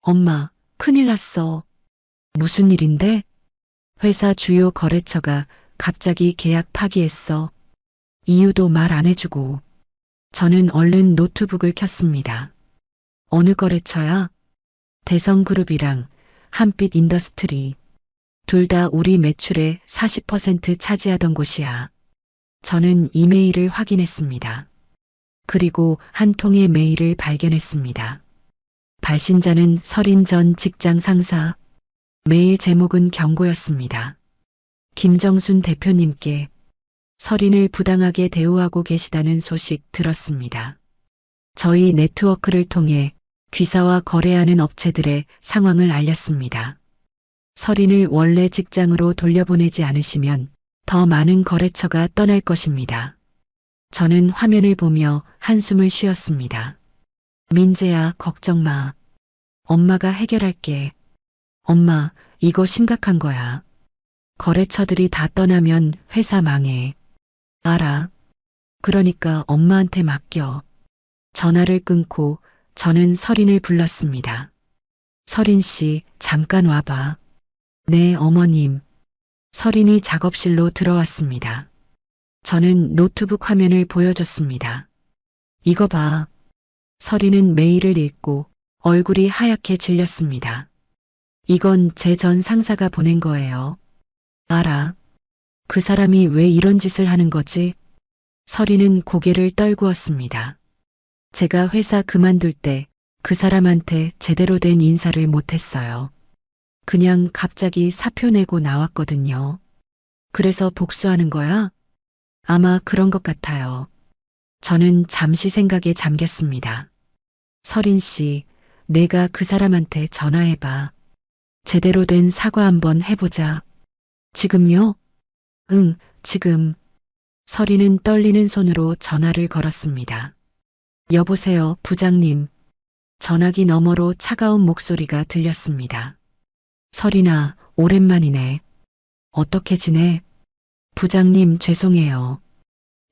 엄마, 큰일 났어. 무슨 일인데? 회사 주요 거래처가 갑자기 계약 파기했어. 이유도 말 안 해주고. 저는 얼른 노트북을 켰습니다. 어느 거래처야? 대성그룹이랑 한빛 인더스트리. 둘 다 우리 매출의 40% 차지하던 곳이야. 저는 이메일을 확인했습니다. 그리고 한 통의 메일을 발견했습니다. 발신자는 설인 전 직장 상사. 메일 제목은 경고였습니다. 김정순 대표님께 설인을 부당하게 대우하고 계시다는 소식 들었습니다. 저희 네트워크를 통해 귀사와 거래하는 업체들의 상황을 알렸습니다. 설인을 원래 직장으로 돌려보내지 않으시면 더 많은 거래처가 떠날 것입니다. 저는 화면을 보며 한숨을 쉬었습니다. 민재야, 걱정 마. 엄마가 해결할게. 엄마, 이거 심각한 거야. 거래처들이 다 떠나면 회사 망해. 알아. 그러니까 엄마한테 맡겨. 전화를 끊고 저는 설인을 불렀습니다. 설인 씨, 잠깐 와봐. 네, 어머님. 설인이 작업실로 들어왔습니다. 저는 노트북 화면을 보여줬습니다. 이거 봐. 설인은 메일을 읽고 얼굴이 하얗게 질렸습니다. 이건 제 전 상사가 보낸 거예요. 알아. 그 사람이 왜 이런 짓을 하는 거지? 설인은 고개를 떨구었습니다. 제가 회사 그만둘 때 그 사람한테 제대로 된 인사를 못했어요. 그냥 갑자기 사표 내고 나왔거든요. 그래서 복수하는 거야? 아마 그런 것 같아요. 저는 잠시 생각에 잠겼습니다. 설인 씨, 내가 그 사람한테 전화해봐. 제대로 된 사과 한번 해보자. 지금요? 응, 지금. 설인은 떨리는 손으로 전화를 걸었습니다. 여보세요, 부장님. 전화기 너머로 차가운 목소리가 들렸습니다. 설인아, 오랜만이네. 어떻게 지내? 부장님, 죄송해요.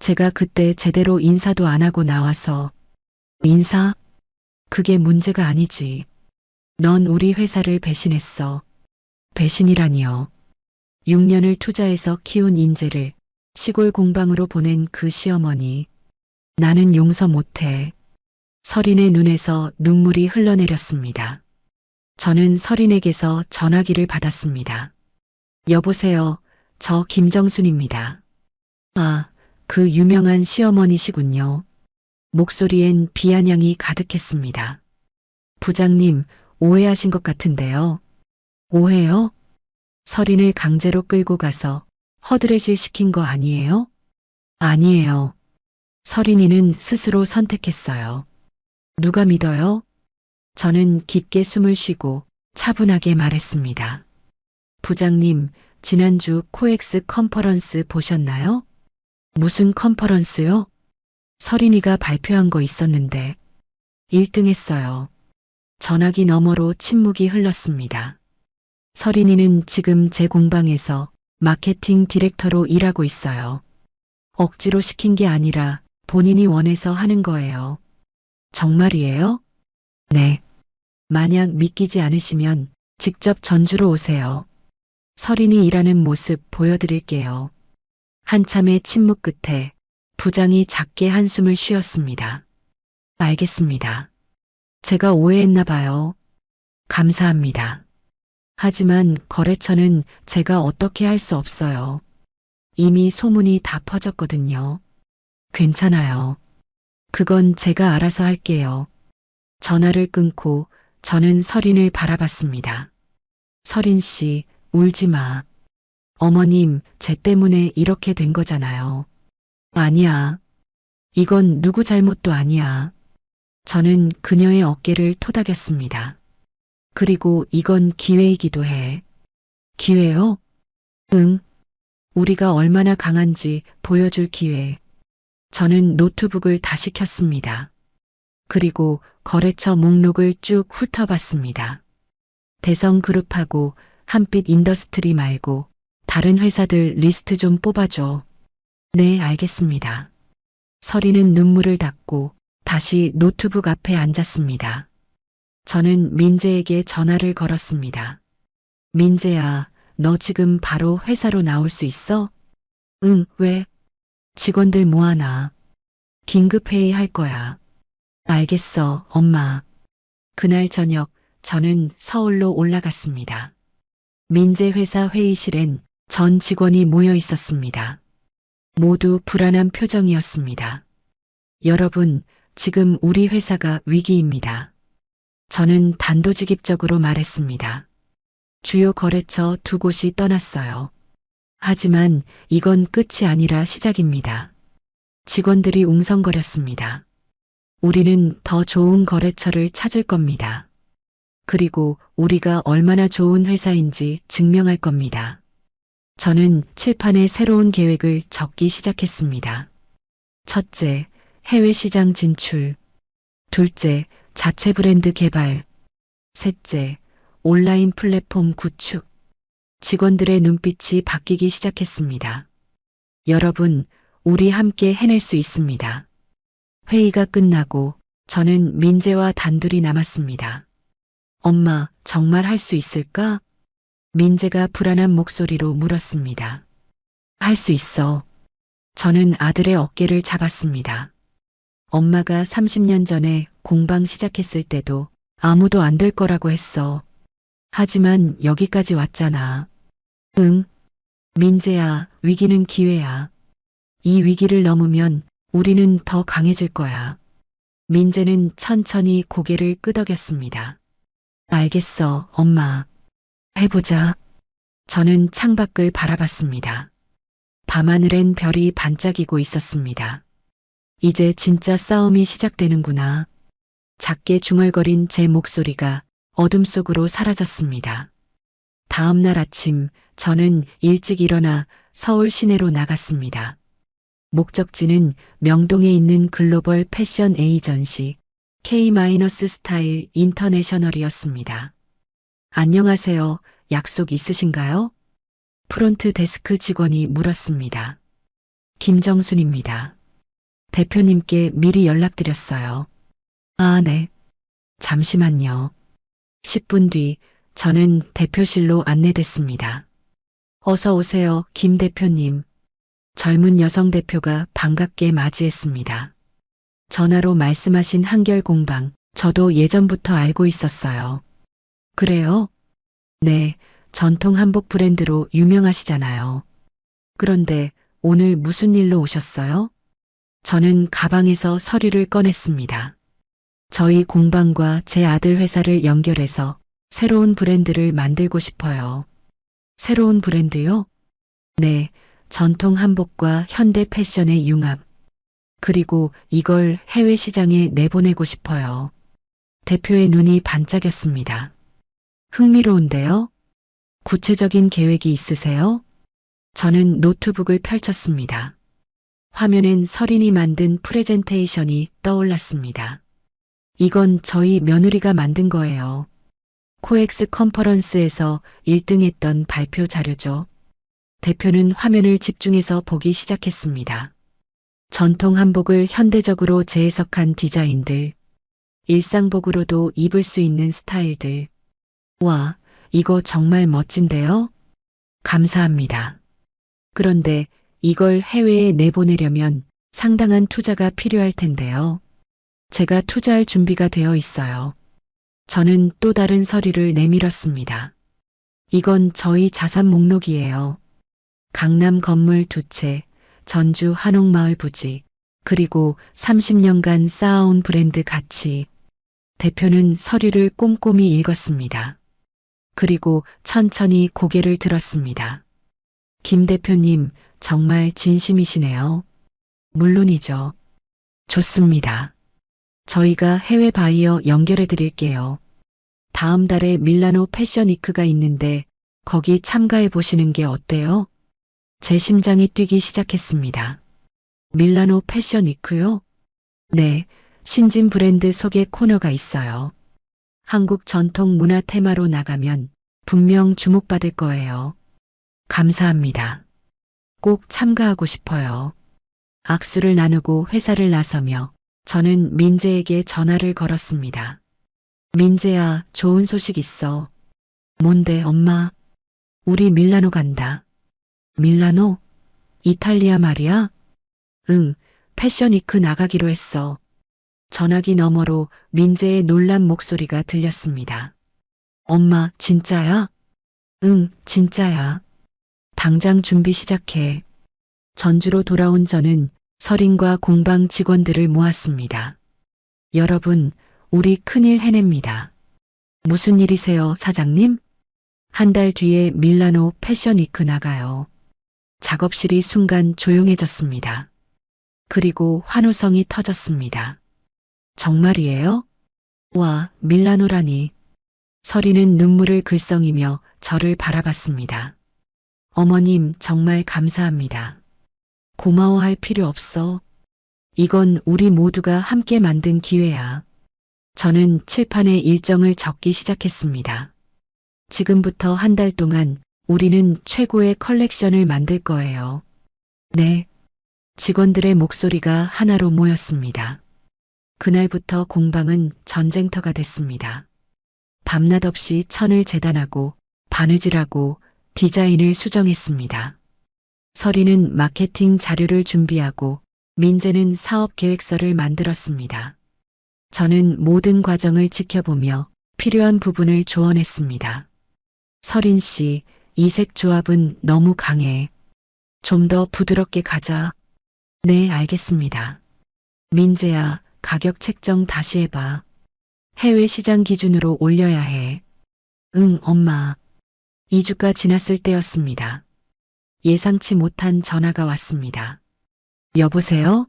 제가 그때 제대로 인사도 안 하고 나와서. 인사? 그게 문제가 아니지. 넌 우리 회사를 배신했어. 배신이라니요. 6년을 투자해서 키운 인재를 시골 공방으로 보낸 그 시어머니. 나는 용서 못해. 설인의 눈에서 눈물이 흘러내렸습니다. 저는 설인에게서 전화기를 받았습니다. 여보세요, 저 김정순입니다. 아, 그 유명한 시어머니시군요. 목소리엔 비아냥이 가득했습니다. 부장님, 오해하신 것 같은데요. 오해요? 설인을 강제로 끌고 가서 허드렛일 시킨 거 아니에요? 아니에요. 설인이는 스스로 선택했어요. 누가 믿어요? 저는 깊게 숨을 쉬고 차분하게 말했습니다. 부장님, 지난주 코엑스 컨퍼런스 보셨나요? 무슨 컨퍼런스요? 설인이가 발표한 거 있었는데 1등 했어요. 전화기 너머로 침묵이 흘렀습니다. 설인이는 지금 제 공방에서 마케팅 디렉터로 일하고 있어요. 억지로 시킨 게 아니라 본인이 원해서 하는 거예요. 정말이에요? 네. 만약 믿기지 않으시면 직접 전주로 오세요. 설인이 일하는 모습 보여드릴게요. 한참의 침묵 끝에 부장이 작게 한숨을 쉬었습니다. 알겠습니다. 제가 오해했나 봐요. 감사합니다. 하지만 거래처는 제가 어떻게 할 수 없어요. 이미 소문이 다 퍼졌거든요. 괜찮아요. 그건 제가 알아서 할게요. 전화를 끊고 저는 설인을 바라봤습니다. 설인 씨, 울지 마. 어머님, 쟤 때문에 이렇게 된 거잖아요. 아니야. 이건 누구 잘못도 아니야. 저는 그녀의 어깨를 토닥였습니다. 그리고 이건 기회이기도 해. 기회요? 응. 우리가 얼마나 강한지 보여줄 기회. 저는 노트북을 다시 켰습니다. 그리고 거래처 목록을 쭉 훑어봤습니다. 대성그룹하고 한빛 인더스트리 말고 다른 회사들 리스트 좀 뽑아줘. 네, 알겠습니다. 설인은 눈물을 닦고 다시 노트북 앞에 앉았습니다. 저는 민재에게 전화를 걸었습니다. 민재야, 너 지금 바로 회사로 나올 수 있어? 응, 왜? 직원들 모아놔. 긴급회의 할 거야. 알겠어, 엄마. 그날 저녁 저는 서울로 올라갔습니다. 민재 회사 회의실엔 전 직원이 모여 있었습니다. 모두 불안한 표정이었습니다. 여러분, 지금 우리 회사가 위기입니다. 저는 단도직입적으로 말했습니다. 주요 거래처 두 곳이 떠났어요. 하지만 이건 끝이 아니라 시작입니다. 직원들이 웅성거렸습니다. 우리는 더 좋은 거래처를 찾을 겁니다. 그리고 우리가 얼마나 좋은 회사인지 증명할 겁니다. 저는 칠판에 새로운 계획을 적기 시작했습니다. 첫째, 해외 시장 진출. 둘째, 자체 브랜드 개발. 셋째, 온라인 플랫폼 구축. 직원들의 눈빛이 바뀌기 시작했습니다. 여러분, 우리 함께 해낼 수 있습니다. 회의가 끝나고 저는 민재와 단둘이 남았습니다. 엄마, 정말 할 수 있을까? 민재가 불안한 목소리로 물었습니다. 할 수 있어. 저는 아들의 어깨를 잡았습니다. 엄마가 30년 전에 공방 시작했을 때도 아무도 안 될 거라고 했어. 하지만 여기까지 왔잖아. 응. 민재야, 위기는 기회야. 이 위기를 넘으면 우리는 더 강해질 거야. 민재는 천천히 고개를 끄덕였습니다. 알겠어, 엄마. 해보자. 저는 창밖을 바라봤습니다. 밤하늘엔 별이 반짝이고 있었습니다. 이제 진짜 싸움이 시작되는구나. 작게 중얼거린 제 목소리가 어둠 속으로 사라졌습니다. 다음 날 아침 저는 일찍 일어나 서울 시내로 나갔습니다. 목적지는 명동에 있는 글로벌 패션 에이전시 K-스타일 인터내셔널이었습니다. 안녕하세요. 약속 있으신가요? 프론트 데스크 직원이 물었습니다. 김정순입니다. 대표님께 미리 연락드렸어요. 아, 네. 잠시만요. 10분 뒤 저는 대표실로 안내됐습니다. 어서 오세요, 김 대표님. 젊은 여성 대표가 반갑게 맞이했습니다. 전화로 말씀하신 한결공방, 저도 예전부터 알고 있었어요. 그래요? 네, 전통 한복 브랜드로 유명하시잖아요. 그런데 오늘 무슨 일로 오셨어요? 저는 가방에서 서류를 꺼냈습니다. 저희 공방과 제 아들 회사를 연결해서 새로운 브랜드를 만들고 싶어요. 새로운 브랜드요? 네, 전통 한복과 현대 패션의 융합. 그리고 이걸 해외 시장에 내보내고 싶어요. 대표의 눈이 반짝였습니다. 흥미로운데요? 구체적인 계획이 있으세요? 저는 노트북을 펼쳤습니다. 화면엔 서린이 만든 프레젠테이션이 떠올랐습니다. 이건 저희 며느리가 만든 거예요. 코엑스 컨퍼런스에서 1등했던 발표 자료죠. 대표는 화면을 집중해서 보기 시작했습니다. 전통 한복을 현대적으로 재해석한 디자인들, 일상복으로도 입을 수 있는 스타일들. 와, 이거 정말 멋진데요? 감사합니다. 그런데 이걸 해외에 내보내려면 상당한 투자가 필요할 텐데요. 제가 투자할 준비가 되어 있어요. 저는 또 다른 서류를 내밀었습니다. 이건 저희 자산 목록이에요. 강남 건물 2채, 전주 한옥마을 부지, 그리고 30년간 쌓아온 브랜드 가치. 대표는 서류를 꼼꼼히 읽었습니다. 그리고 천천히 고개를 들었습니다. 김 대표님, 정말 진심이시네요. 물론이죠. 좋습니다. 저희가 해외 바이어 연결해 드릴게요. 다음 달에 밀라노 패션 위크가 있는데 거기 참가해 보시는 게 어때요? 제 심장이 뛰기 시작했습니다. 밀라노 패션 위크요? 네, 신진 브랜드 소개 코너가 있어요. 한국 전통 문화 테마로 나가면 분명 주목받을 거예요. 감사합니다. 꼭 참가하고 싶어요. 악수를 나누고 회사를 나서며 저는 민재에게 전화를 걸었습니다. 민재야, 좋은 소식 있어. 뭔데, 엄마? 우리 밀라노 간다. 밀라노? 이탈리아 말이야? 응, 패션 위크 나가기로 했어. 전화기 너머로 민재의 놀란 목소리가 들렸습니다. 엄마, 진짜야? 응, 진짜야. 당장 준비 시작해. 전주로 돌아온 저는 설인과 공방 직원들을 모았습니다. 여러분, 우리 큰일 해냅니다. 무슨 일이세요, 사장님? 한 달 뒤에 밀라노 패션 위크 나가요. 작업실이 순간 조용해졌습니다. 그리고 환호성이 터졌습니다. 정말이에요? 와, 밀라노라니. 설이는 눈물을 글썽이며 저를 바라봤습니다. 어머님, 정말 감사합니다. 고마워할 필요 없어. 이건 우리 모두가 함께 만든 기회야. 저는 칠판에 일정을 적기 시작했습니다. 지금부터 한 달 동안 우리는 최고의 컬렉션을 만들 거예요. 네. 직원들의 목소리가 하나로 모였습니다. 그날부터 공방은 전쟁터가 됐습니다. 밤낮 없이 천을 재단하고 바느질하고 디자인을 수정했습니다. 설이는 마케팅 자료를 준비하고 민재는 사업 계획서를 만들었습니다. 저는 모든 과정을 지켜보며 필요한 부분을 조언했습니다. 설인 씨, 이 색 조합은 너무 강해. 좀 더 부드럽게 가자. 네, 알겠습니다. 민재야, 가격 책정 다시 해봐. 해외 시장 기준으로 올려야 해. 응, 엄마. 2주가 지났을 때였습니다. 예상치 못한 전화가 왔습니다. 여보세요?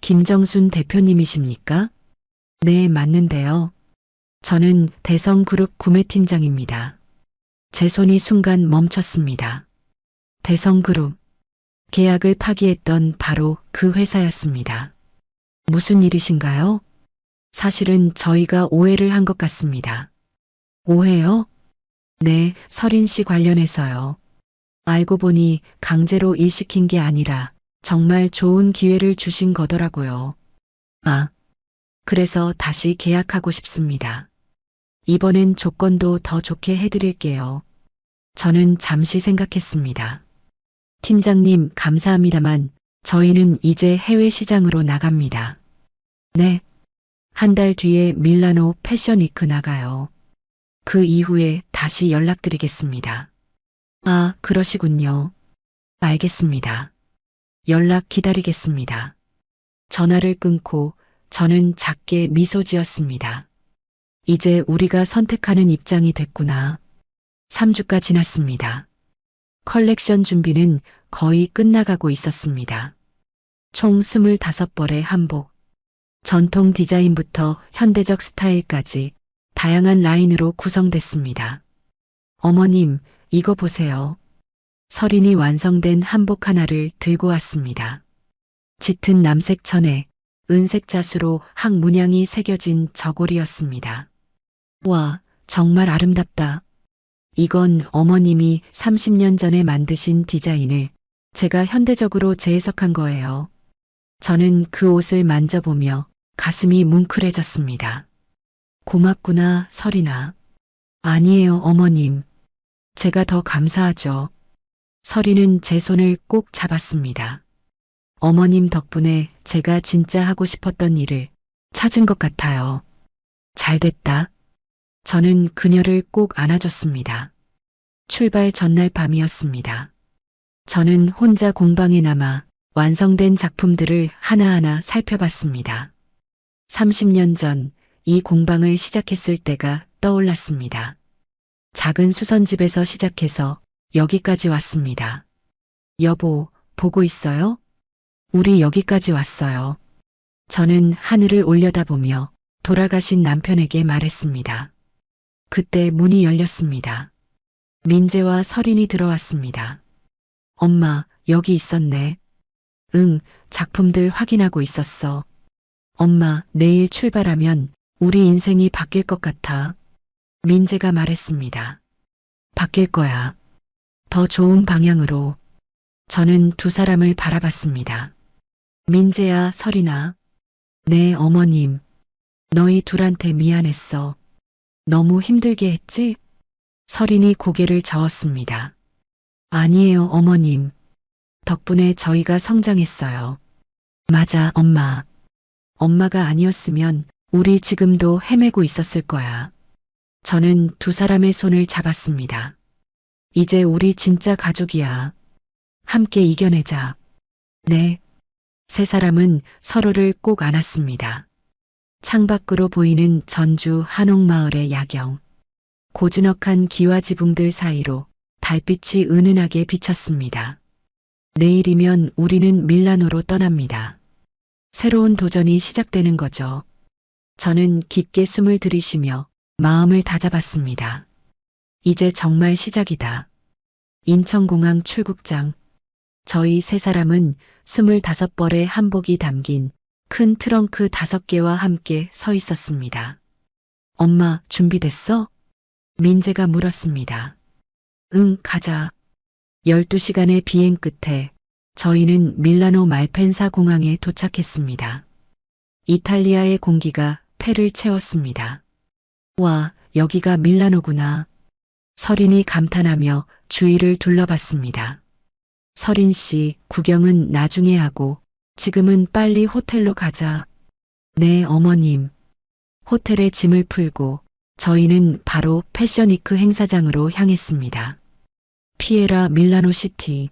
김정순 대표님이십니까? 네, 맞는데요. 저는 대성그룹 구매팀장입니다. 제 손이 순간 멈췄습니다. 대성그룹. 계약을 파기했던 바로 그 회사였습니다. 무슨 일이신가요? 사실은 저희가 오해를 한 것 같습니다. 오해요? 네, 설인 씨 관련해서요. 알고 보니 강제로 일 시킨 게 아니라 정말 좋은 기회를 주신 거더라고요. 아, 그래서 다시 계약하고 싶습니다. 이번엔 조건도 더 좋게 해드릴게요. 저는 잠시 생각했습니다. 팀장님, 감사합니다만 저희는 이제 해외 시장으로 나갑니다. 네. 한 달 뒤에 밀라노 패션 위크 나가요. 그 이후에 다시 연락드리겠습니다. 아, 그러시군요. 알겠습니다. 연락 기다리겠습니다. 전화를 끊고 저는 작게 미소 지었습니다. 이제 우리가 선택하는 입장이 됐구나. 3주가 지났습니다. 컬렉션 준비는 거의 끝나가고 있었습니다. 총 25벌의 한복, 전통 디자인부터 현대적 스타일까지 다양한 라인으로 구성됐습니다. 어머님, 이거 보세요. 설인이 완성된 한복 하나를 들고 왔습니다. 짙은 남색 천에 은색 자수로 항 문양이 새겨진 저고리였습니다. 와, 정말 아름답다. 이건 어머님이 30년 전에 만드신 디자인을 제가 현대적으로 재해석한 거예요. 저는 그 옷을 만져보며 가슴이 뭉클해졌습니다. 고맙구나, 설인아. 아니에요, 어머님. 제가 더 감사하죠. 설인은 제 손을 꼭 잡았습니다. 어머님 덕분에 제가 진짜 하고 싶었던 일을 찾은 것 같아요. 잘 됐다. 저는 그녀를 꼭 안아줬습니다. 출발 전날 밤이었습니다. 저는 혼자 공방에 남아 완성된 작품들을 하나하나 살펴봤습니다. 30년 전 이 공방을 시작했을 때가 떠올랐습니다. 작은 수선집에서 시작해서 여기까지 왔습니다. 여보, 보고 있어요? 우리 여기까지 왔어요. 저는 하늘을 올려다보며 돌아가신 남편에게 말했습니다. 그때 문이 열렸습니다. 민재와 설인이 들어왔습니다. 엄마, 여기 있었네. 응, 작품들 확인하고 있었어. 엄마, 내일 출발하면 우리 인생이 바뀔 것 같아. 민재가 말했습니다. 바뀔 거야. 더 좋은 방향으로. 저는 두 사람을 바라봤습니다. 민재야, 설인아. 네, 어머님. 너희 둘한테 미안했어. 너무 힘들게 했지? 설인이 고개를 저었습니다. 아니에요, 어머님. 덕분에 저희가 성장했어요. 맞아, 엄마. 엄마가 아니었으면 우리 지금도 헤매고 있었을 거야. 저는 두 사람의 손을 잡았습니다. 이제 우리 진짜 가족이야. 함께 이겨내자. 네. 세 사람은 서로를 꼭 안았습니다. 창밖으로 보이는 전주 한옥마을의 야경. 고즈넉한 기와지붕들 사이로 달빛이 은은하게 비쳤습니다. 내일이면 우리는 밀라노로 떠납니다. 새로운 도전이 시작되는 거죠. 저는 깊게 숨을 들이쉬며 마음을 다잡았습니다. 이제 정말 시작이다. 인천공항 출국장. 저희 세 사람은 25벌의 한복이 담긴 큰 트렁크 5개와 함께 서 있었습니다. 엄마, 준비됐어? 민재가 물었습니다. 응, 가자. 12시간의 비행 끝에 저희는 밀라노 말펜사 공항에 도착했습니다. 이탈리아의 공기가 폐를 채웠습니다. 와, 여기가 밀라노구나. 서린이 감탄하며 주위를 둘러봤습니다. 서린 씨, 구경은 나중에 하고 지금은 빨리 호텔로 가자. 네, 어머님. 호텔에 짐을 풀고 저희는 바로 패션위크 행사장으로 향했습니다. 피에라 밀라노 시티.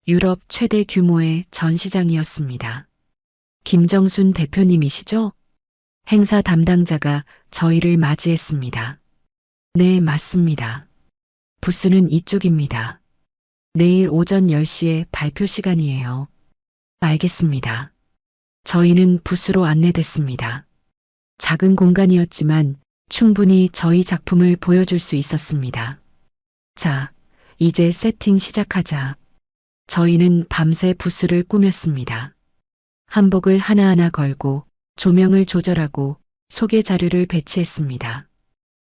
유럽 최대 규모의 전시장이었습니다. 김정순 대표님이시죠? 행사 담당자가 저희를 맞이했습니다. 네, 맞습니다. 부스는 이쪽입니다. 내일 오전 10시에 발표 시간이에요. 알겠습니다. 저희는 부스로 안내됐습니다. 작은 공간이었지만 충분히 저희 작품을 보여줄 수 있었습니다. 자, 이제 세팅 시작하자. 저희는 밤새 부스를 꾸몄습니다. 한복을 하나하나 걸고 조명을 조절하고 소개 자료를 배치했습니다.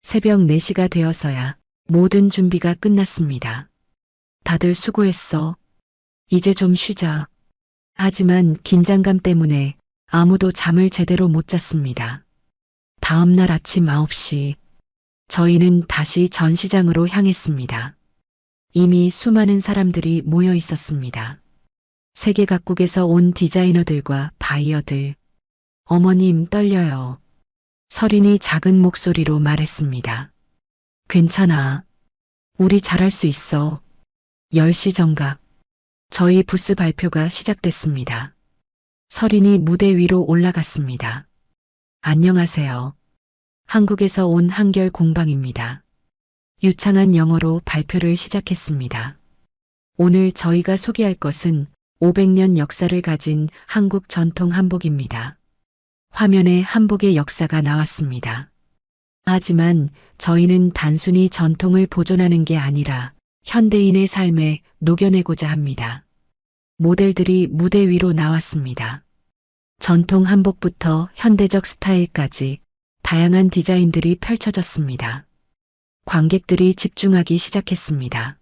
새벽 4시가 되어서야 모든 준비가 끝났습니다. 다들 수고했어. 이제 좀 쉬자. 하지만 긴장감 때문에 아무도 잠을 제대로 못 잤습니다. 다음 날 아침 9시, 저희는 다시 전시장으로 향했습니다. 이미 수많은 사람들이 모여 있었습니다. 세계 각국에서 온 디자이너들과 바이어들. 어머님, 떨려요. 서린이 작은 목소리로 말했습니다. 괜찮아. 우리 잘할 수 있어. 10시 정각. 저희 부스 발표가 시작됐습니다. 서린이 무대 위로 올라갔습니다. 안녕하세요. 한국에서 온 한결 공방입니다. 유창한 영어로 발표를 시작했습니다. 오늘 저희가 소개할 것은 500년 역사를 가진 한국 전통 한복입니다. 화면에 한복의 역사가 나왔습니다. 하지만 저희는 단순히 전통을 보존하는 게 아니라 현대인의 삶에 녹여내고자 합니다. 모델들이 무대 위로 나왔습니다. 전통 한복부터 현대적 스타일까지 다양한 디자인들이 펼쳐졌습니다. 관객들이 집중하기 시작했습니다.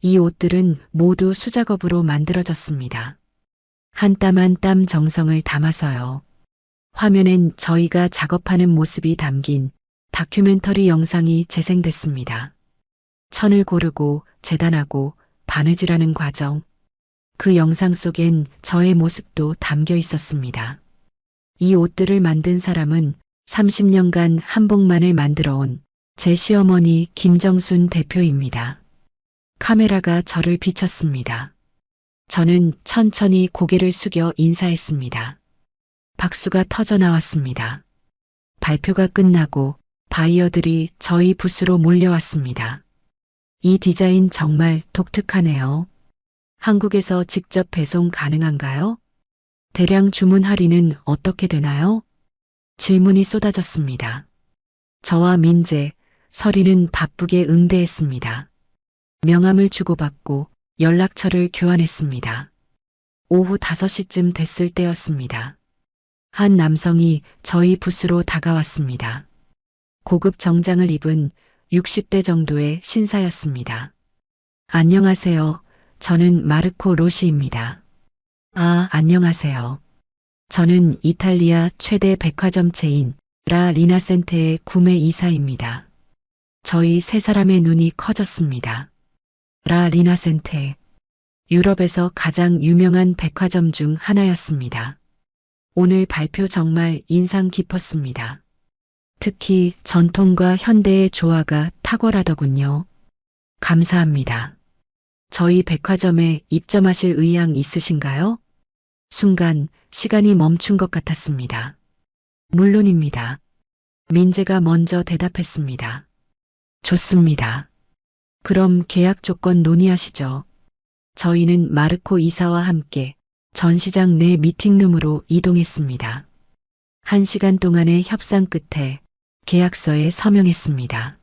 이 옷들은 모두 수작업으로 만들어졌습니다. 한 땀 한 땀 정성을 담아서요. 화면엔 저희가 작업하는 모습이 담긴 다큐멘터리 영상이 재생됐습니다. 천을 고르고 재단하고 바느질하는 과정. 그 영상 속엔 저의 모습도 담겨 있었습니다. 이 옷들을 만든 사람은 30년간 한복만을 만들어 온 제 시어머니 김정순 대표입니다. 카메라가 저를 비췄습니다. 저는 천천히 고개를 숙여 인사했습니다. 박수가 터져 나왔습니다. 발표가 끝나고 바이어들이 저희 부스로 몰려왔습니다. 이 디자인 정말 독특하네요. 한국에서 직접 배송 가능한가요? 대량 주문 할인은 어떻게 되나요? 질문이 쏟아졌습니다. 저와 민재, 서린은 바쁘게 응대했습니다. 명함을 주고받고 연락처를 교환했습니다. 오후 5시쯤 됐을 때였습니다. 한 남성이 저희 부스로 다가왔습니다. 고급 정장을 입은 60대 정도의 신사였습니다. 안녕하세요. 저는 마르코 로시입니다. 아, 안녕하세요. 저는 이탈리아 최대 백화점 체인 라 리나센테의 구매 이사입니다. 저희 세 사람의 눈이 커졌습니다. 라 리나센테. 유럽에서 가장 유명한 백화점 중 하나였습니다. 오늘 발표 정말 인상 깊었습니다. 특히 전통과 현대의 조화가 탁월하더군요. 감사합니다. 저희 백화점에 입점하실 의향 있으신가요? 순간 시간이 멈춘 것 같았습니다. 물론입니다. 민재가 먼저 대답했습니다. 좋습니다. 그럼 계약 조건 논의하시죠. 저희는 마르코 이사와 함께 전시장 내 미팅룸으로 이동했습니다. 1시간 동안의 협상 끝에 계약서에 서명했습니다.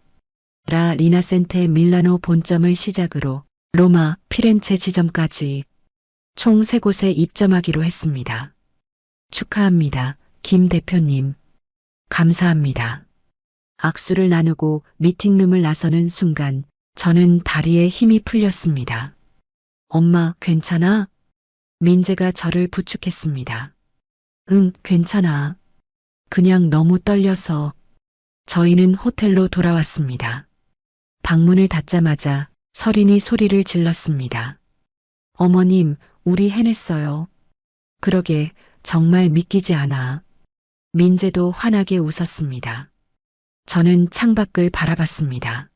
라 리나센테 밀라노 본점을 시작으로 로마, 피렌체 지점까지 총 3곳에 입점하기로 했습니다. 축하합니다, 김 대표님. 감사합니다. 악수를 나누고 미팅룸을 나서는 순간 저는 다리에 힘이 풀렸습니다. 엄마, 괜찮아? 민재가 저를 부축했습니다. 응, 괜찮아. 그냥 너무 떨려서. 저희는 호텔로 돌아왔습니다. 방문을 닫자마자 설인이 소리를 질렀습니다. 어머님, 우리 해냈어요. 그러게, 정말 믿기지 않아. 민재도 환하게 웃었습니다. 저는 창밖을 바라봤습니다.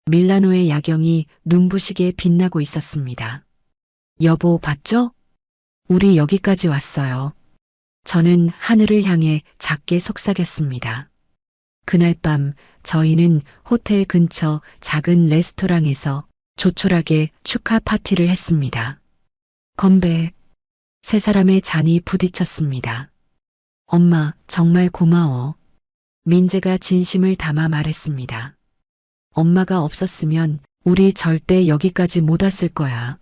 밀라노의 야경이 눈부시게 빛나고 있었습니다. 여보, 봤죠? 우리 여기까지 왔어요. 저는 하늘을 향해 작게 속삭였습니다. 그날 밤 저희는 호텔 근처 작은 레스토랑에서 조촐하게 축하 파티를 했습니다. 건배. 3사람의 잔이 부딪혔습니다. 엄마, 정말 고마워. 민재가 진심을 담아 말했습니다. 엄마가 없었으면 우리 절대 여기까지 못 왔을 거야.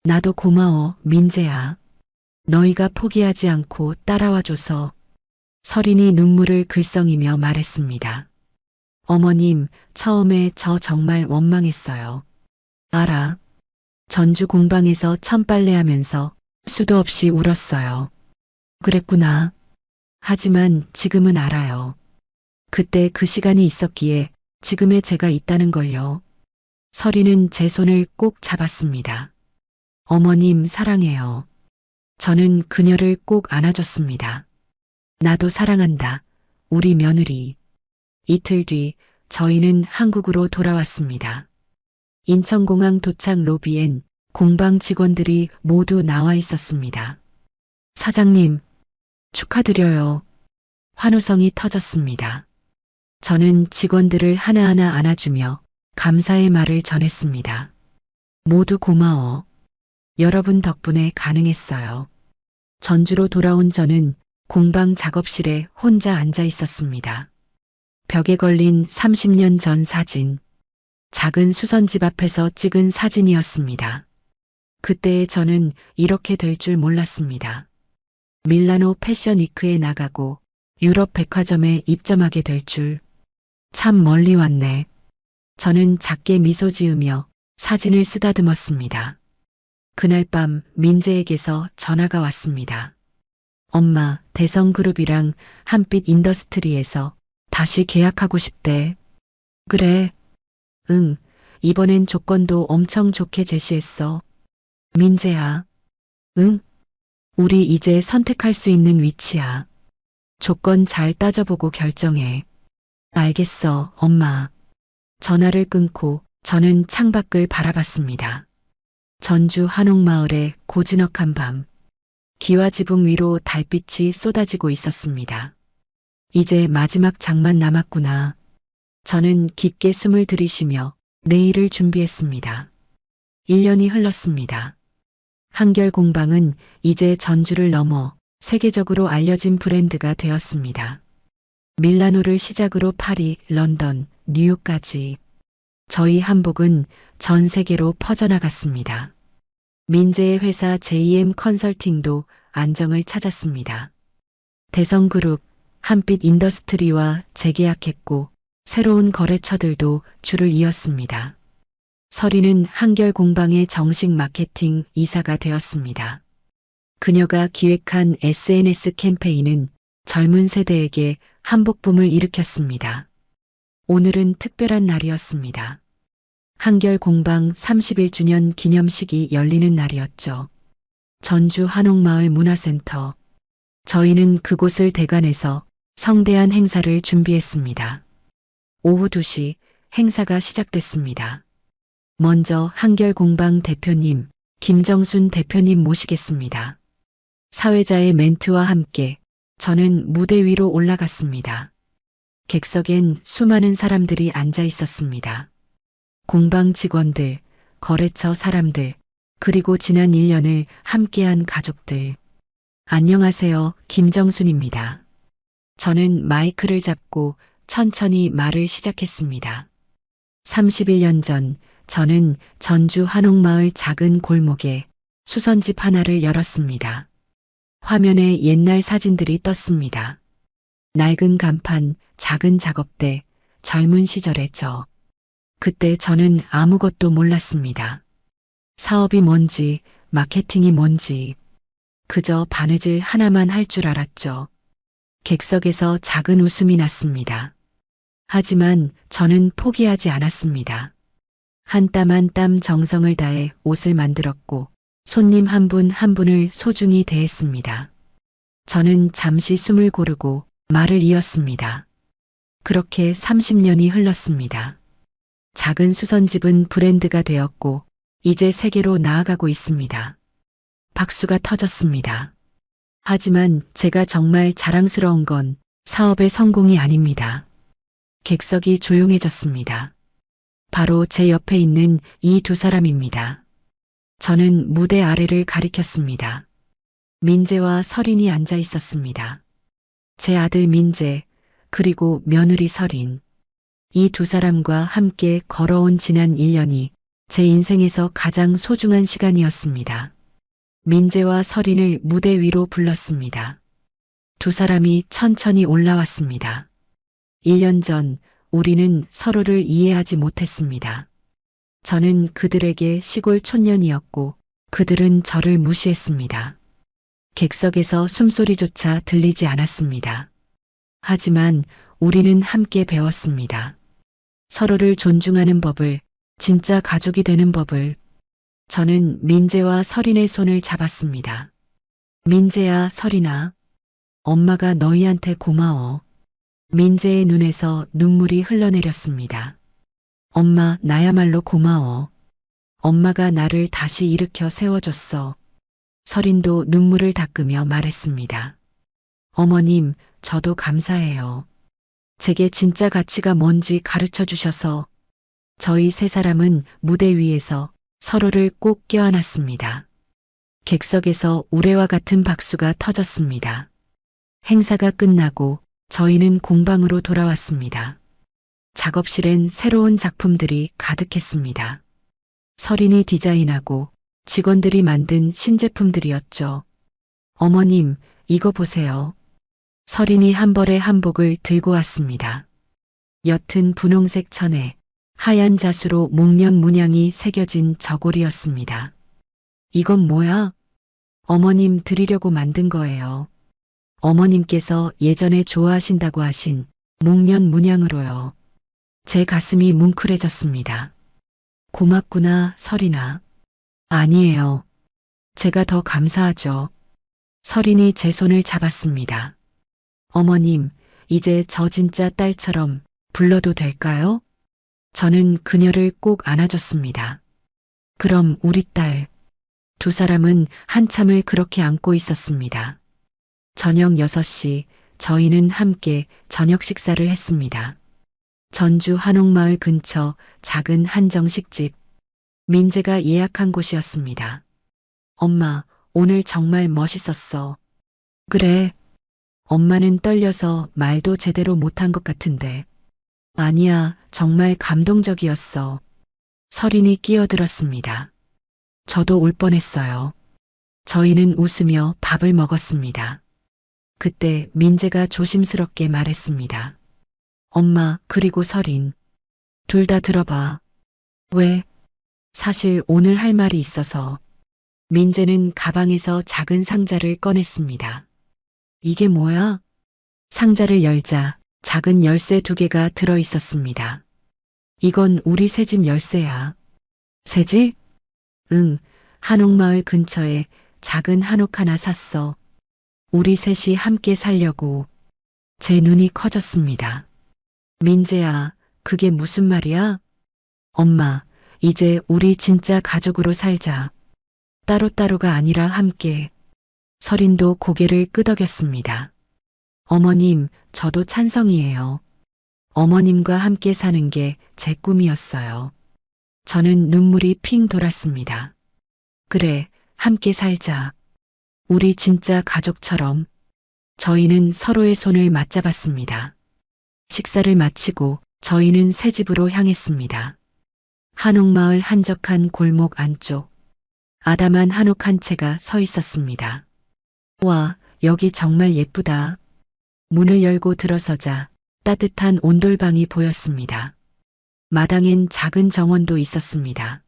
나도 고마워, 민재야. 너희가 포기하지 않고 따라와줘서. 설인이 눈물을 글썽이며 말했습니다. 어머님, 처음에 저 정말 원망했어요. 알아. 전주 공방에서 천빨래하면서 수도 없이 울었어요. 그랬구나. 하지만 지금은 알아요. 그때 그 시간이 있었기에 지금의 제가 있다는 걸요. 설이는 제 손을 꼭 잡았습니다. 어머님, 사랑해요. 저는 그녀를 꼭 안아줬습니다. 나도 사랑한다, 우리 며느리. 이틀 뒤 저희는 한국으로 돌아왔습니다. 인천공항 도착 로비엔 공방 직원들이 모두 나와 있었습니다. 사장님, 축하드려요. 환호성이 터졌습니다. 저는 직원들을 하나하나 안아주며 감사의 말을 전했습니다. 모두 고마워. 여러분 덕분에 가능했어요. 전주로 돌아온 저는 공방 작업실에 혼자 앉아 있었습니다. 벽에 걸린 30년 전 사진. 작은 수선집 앞에서 찍은 사진이었습니다. 그때의 저는 이렇게 될 줄 몰랐습니다. 밀라노 패션 위크에 나가고 유럽 백화점에 입점하게 될 줄. 참 멀리 왔네. 저는 작게 미소 지으며 사진을 쓰다듬었습니다. 그날 밤 민재에게서 전화가 왔습니다. 엄마, 대성그룹이랑 한빛 인더스트리에서 다시 계약하고 싶대. 그래. 응, 이번엔 조건도 엄청 좋게 제시했어. 민재야. 응? 우리 이제 선택할 수 있는 위치야. 조건 잘 따져보고 결정해. 알겠어, 엄마. 전화를 끊고 저는 창밖을 바라봤습니다. 전주 한옥마을의 고즈넉한 밤. 기와지붕 위로 달빛이 쏟아지고 있었습니다. 이제 마지막 장만 남았구나. 저는 깊게 숨을 들이쉬며 내일을 준비했습니다. 1년이 흘렀습니다. 한결공방은 이제 전주를 넘어 세계적으로 알려진 브랜드가 되었습니다. 밀라노를 시작으로 파리, 런던, 뉴욕까지 저희 한복은 전 세계로 퍼져나갔습니다. 민재의 회사 JM 컨설팅도 안정을 찾았습니다. 대성그룹, 한빛 인더스트리와 재계약했고 새로운 거래처들도 줄을 이었습니다. 설이는 한결공방의 정식 마케팅 이사가 되었습니다. 그녀가 기획한 SNS 캠페인은 젊은 세대에게 한복붐을 일으켰습니다. 오늘은 특별한 날이었습니다. 한결공방 31주년 기념식이 열리는 날이었죠. 전주 한옥마을 문화센터. 저희는 그곳을 대관해서 성대한 행사를 준비했습니다. 오후 2시 행사가 시작됐습니다. 먼저 한결공방 대표님, 김정순 대표님 모시겠습니다. 사회자의 멘트와 함께 저는 무대 위로 올라갔습니다. 객석엔 수많은 사람들이 앉아 있었습니다. 공방 직원들, 거래처 사람들, 그리고 지난 1년을 함께한 가족들. 안녕하세요, 김정순입니다. 저는 마이크를 잡고 천천히 말을 시작했습니다. 31년 전 저는 전주 한옥마을 작은 골목에 수선집 하나를 열었습니다. 화면에 옛날 사진들이 떴습니다. 낡은 간판, 작은 작업대, 젊은 시절의 저. 그때 저는 아무것도 몰랐습니다. 사업이 뭔지, 마케팅이 뭔지. 그저 바느질 하나만 할 줄 알았죠. 객석에서 작은 웃음이 났습니다. 하지만 저는 포기하지 않았습니다. 한 땀 한 땀 정성을 다해 옷을 만들었고 손님 한 분 한 분을 소중히 대했습니다. 저는 잠시 숨을 고르고 말을 이었습니다. 그렇게 30년이 흘렀습니다. 작은 수선집은 브랜드가 되었고 이제 세계로 나아가고 있습니다. 박수가 터졌습니다. 하지만 제가 정말 자랑스러운 건 사업의 성공이 아닙니다. 객석이 조용해졌습니다. 바로 제 옆에 있는 이 두 사람입니다. 저는 무대 아래를 가리켰습니다. 민재와 설인이 앉아 있었습니다. 제 아들 민재, 그리고 며느리 설인. 이 두 사람과 함께 걸어온 지난 1년이 제 인생에서 가장 소중한 시간이었습니다. 민재와 설인을 무대 위로 불렀습니다. 두 사람이 천천히 올라왔습니다. 1년 전 우리는 서로를 이해하지 못했습니다. 저는 그들에게 시골 촌년이었고 그들은 저를 무시했습니다. 객석에서 숨소리조차 들리지 않았습니다. 하지만 우리는 함께 배웠습니다. 서로를 존중하는 법을, 진짜 가족이 되는 법을. 저는 민재와 설인의 손을 잡았습니다. 민재야, 설인아. 엄마가 너희한테 고마워. 민재의 눈에서 눈물이 흘러내렸습니다. 엄마, 나야말로 고마워. 엄마가 나를 다시 일으켜 세워줬어. 설인도 눈물을 닦으며 말했습니다. 어머님, 저도 감사해요. 제게 진짜 가치가 뭔지 가르쳐 주셔서. 저희 세 사람은 무대 위에서 서로를 꼭 껴안았습니다. 객석에서 우레와 같은 박수가 터졌습니다. 행사가 끝나고 저희는 공방으로 돌아왔습니다. 작업실엔 새로운 작품들이 가득했습니다. 설인이 디자인하고 직원들이 만든 신제품들이었죠. 어머님, 이거 보세요. 설인이 한 벌의 한복을 들고 왔습니다. 옅은 분홍색 천에 하얀 자수로 목련 문양이 새겨진 저고리였습니다. 이건 뭐야? 어머님 드리려고 만든 거예요. 어머님께서 예전에 좋아하신다고 하신 목련 문양으로요. 제 가슴이 뭉클해졌습니다. 고맙구나, 설인아. 아니에요. 제가 더 감사하죠. 설인이 제 손을 잡았습니다. 어머님, 이제 저 진짜 딸처럼 불러도 될까요? 저는 그녀를 꼭 안아줬습니다. 그럼 우리 딸. 두 사람은 한참을 그렇게 안고 있었습니다. 저녁 6시 저희는 함께 저녁 식사를 했습니다. 전주 한옥마을 근처 작은 한정식집. 민재가 예약한 곳이었습니다. 엄마, 오늘 정말 멋있었어. 그래. 엄마는 떨려서 말도 제대로 못한 것 같은데. 아니야, 정말 감동적이었어. 설인이 끼어들었습니다. 저도 울 뻔했어요. 저희는 웃으며 밥을 먹었습니다. 그때 민재가 조심스럽게 말했습니다. 엄마, 그리고 설인. 둘 다 들어봐. 왜? 사실 오늘 할 말이 있어서. 민재는 가방에서 작은 상자를 꺼냈습니다. 이게 뭐야? 상자를 열자 작은 열쇠 2개가 들어 있었습니다. 이건 우리 새집 열쇠야. 새집? 응, 한옥마을 근처에 작은 한옥 하나 샀어. 우리 셋이 함께 살려고. 제 눈이 커졌습니다. 민재야, 그게 무슨 말이야? 엄마, 이제 우리 진짜 가족으로 살자. 따로따로가 아니라 함께. 설인도 고개를 끄덕였습니다. 어머님, 저도 찬성이에요. 어머님과 함께 사는 게 제 꿈이었어요. 저는 눈물이 핑 돌았습니다. 그래, 함께 살자. 우리 진짜 가족처럼. 저희는 서로의 손을 맞잡았습니다. 식사를 마치고 저희는 새 집으로 향했습니다. 한옥마을 한적한 골목 안쪽. 아담한 한옥 한 채가 서 있었습니다. 와, 여기 정말 예쁘다. 문을 열고 들어서자 따뜻한 온돌방이 보였습니다. 마당엔 작은 정원도 있었습니다.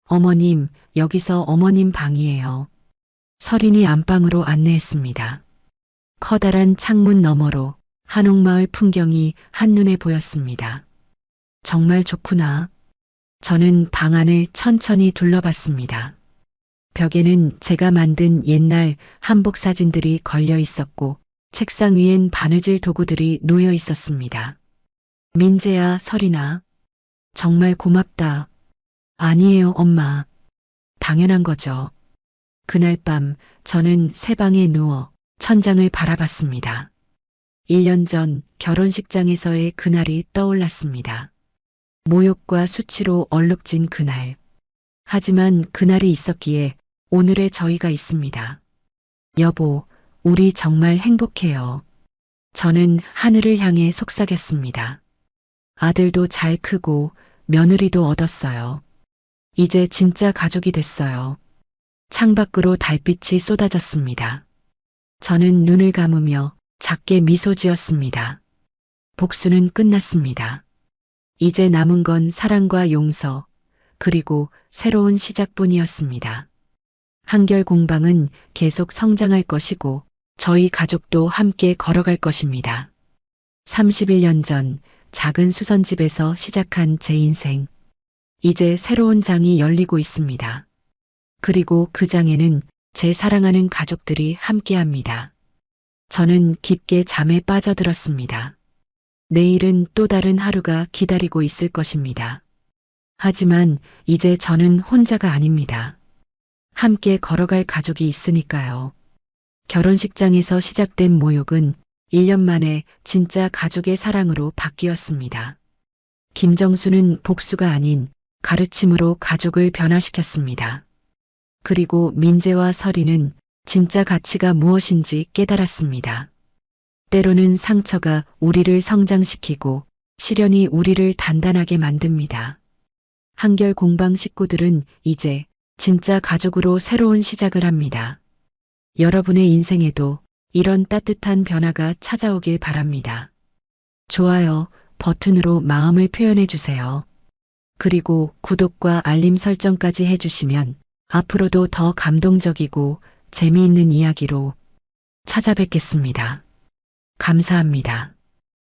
어머님, 여기서 어머님 방이에요. 설인이 안방으로 안내했습니다. 커다란 창문 너머로 한옥마을 풍경이 한눈에 보였습니다. 정말 좋구나. 저는 방 안을 천천히 둘러봤습니다. 벽에는 제가 만든 옛날 한복 사진들이 걸려 있었고 책상 위엔 바느질 도구들이 놓여 있었습니다. 민재야, 설이나. 정말 고맙다. 아니에요, 엄마. 당연한 거죠. 그날 밤 저는 새 방에 누워 천장을 바라봤습니다. 1년 전 결혼식장에서의 그날이 떠올랐습니다. 모욕과 수치로 얼룩진 그날. 하지만 그날이 있었기에 오늘의 저희가 있습니다. 여보, 우리 정말 행복해요. 저는 하늘을 향해 속삭였습니다. 아들도 잘 크고 며느리도 얻었어요. 이제 진짜 가족이 됐어요. 창밖으로 달빛이 쏟아졌습니다. 저는 눈을 감으며 작게 미소 지었습니다. 복수는 끝났습니다. 이제 남은 건 사랑과 용서, 그리고 새로운 시작뿐이었습니다. 한결 공방은 계속 성장할 것이고 저희 가족도 함께 걸어갈 것입니다. 31년 전 작은 수선집에서 시작한 제 인생. 이제 새로운 장이 열리고 있습니다. 그리고 그 장에는 제 사랑하는 가족들이 함께합니다. 저는 깊게 잠에 빠져들었습니다. 내일은 또 다른 하루가 기다리고 있을 것입니다. 하지만 이제 저는 혼자가 아닙니다. 함께 걸어갈 가족이 있으니까요. 결혼식장에서 시작된 모욕은 1년 만에 진짜 가족의 사랑으로 바뀌었습니다. 김정수는 복수가 아닌 가르침으로 가족을 변화시켰습니다. 그리고 민재와 설이는 진짜 가치가 무엇인지 깨달았습니다. 때로는 상처가 우리를 성장시키고 시련이 우리를 단단하게 만듭니다. 한결 공방 식구들은 이제 진짜 가족으로 새로운 시작을 합니다. 여러분의 인생에도 이런 따뜻한 변화가 찾아오길 바랍니다. 좋아요 버튼으로 마음을 표현해 주세요. 그리고 구독과 알림 설정까지 해주시면 앞으로도 더 감동적이고 재미있는 이야기로 찾아뵙겠습니다. 감사합니다.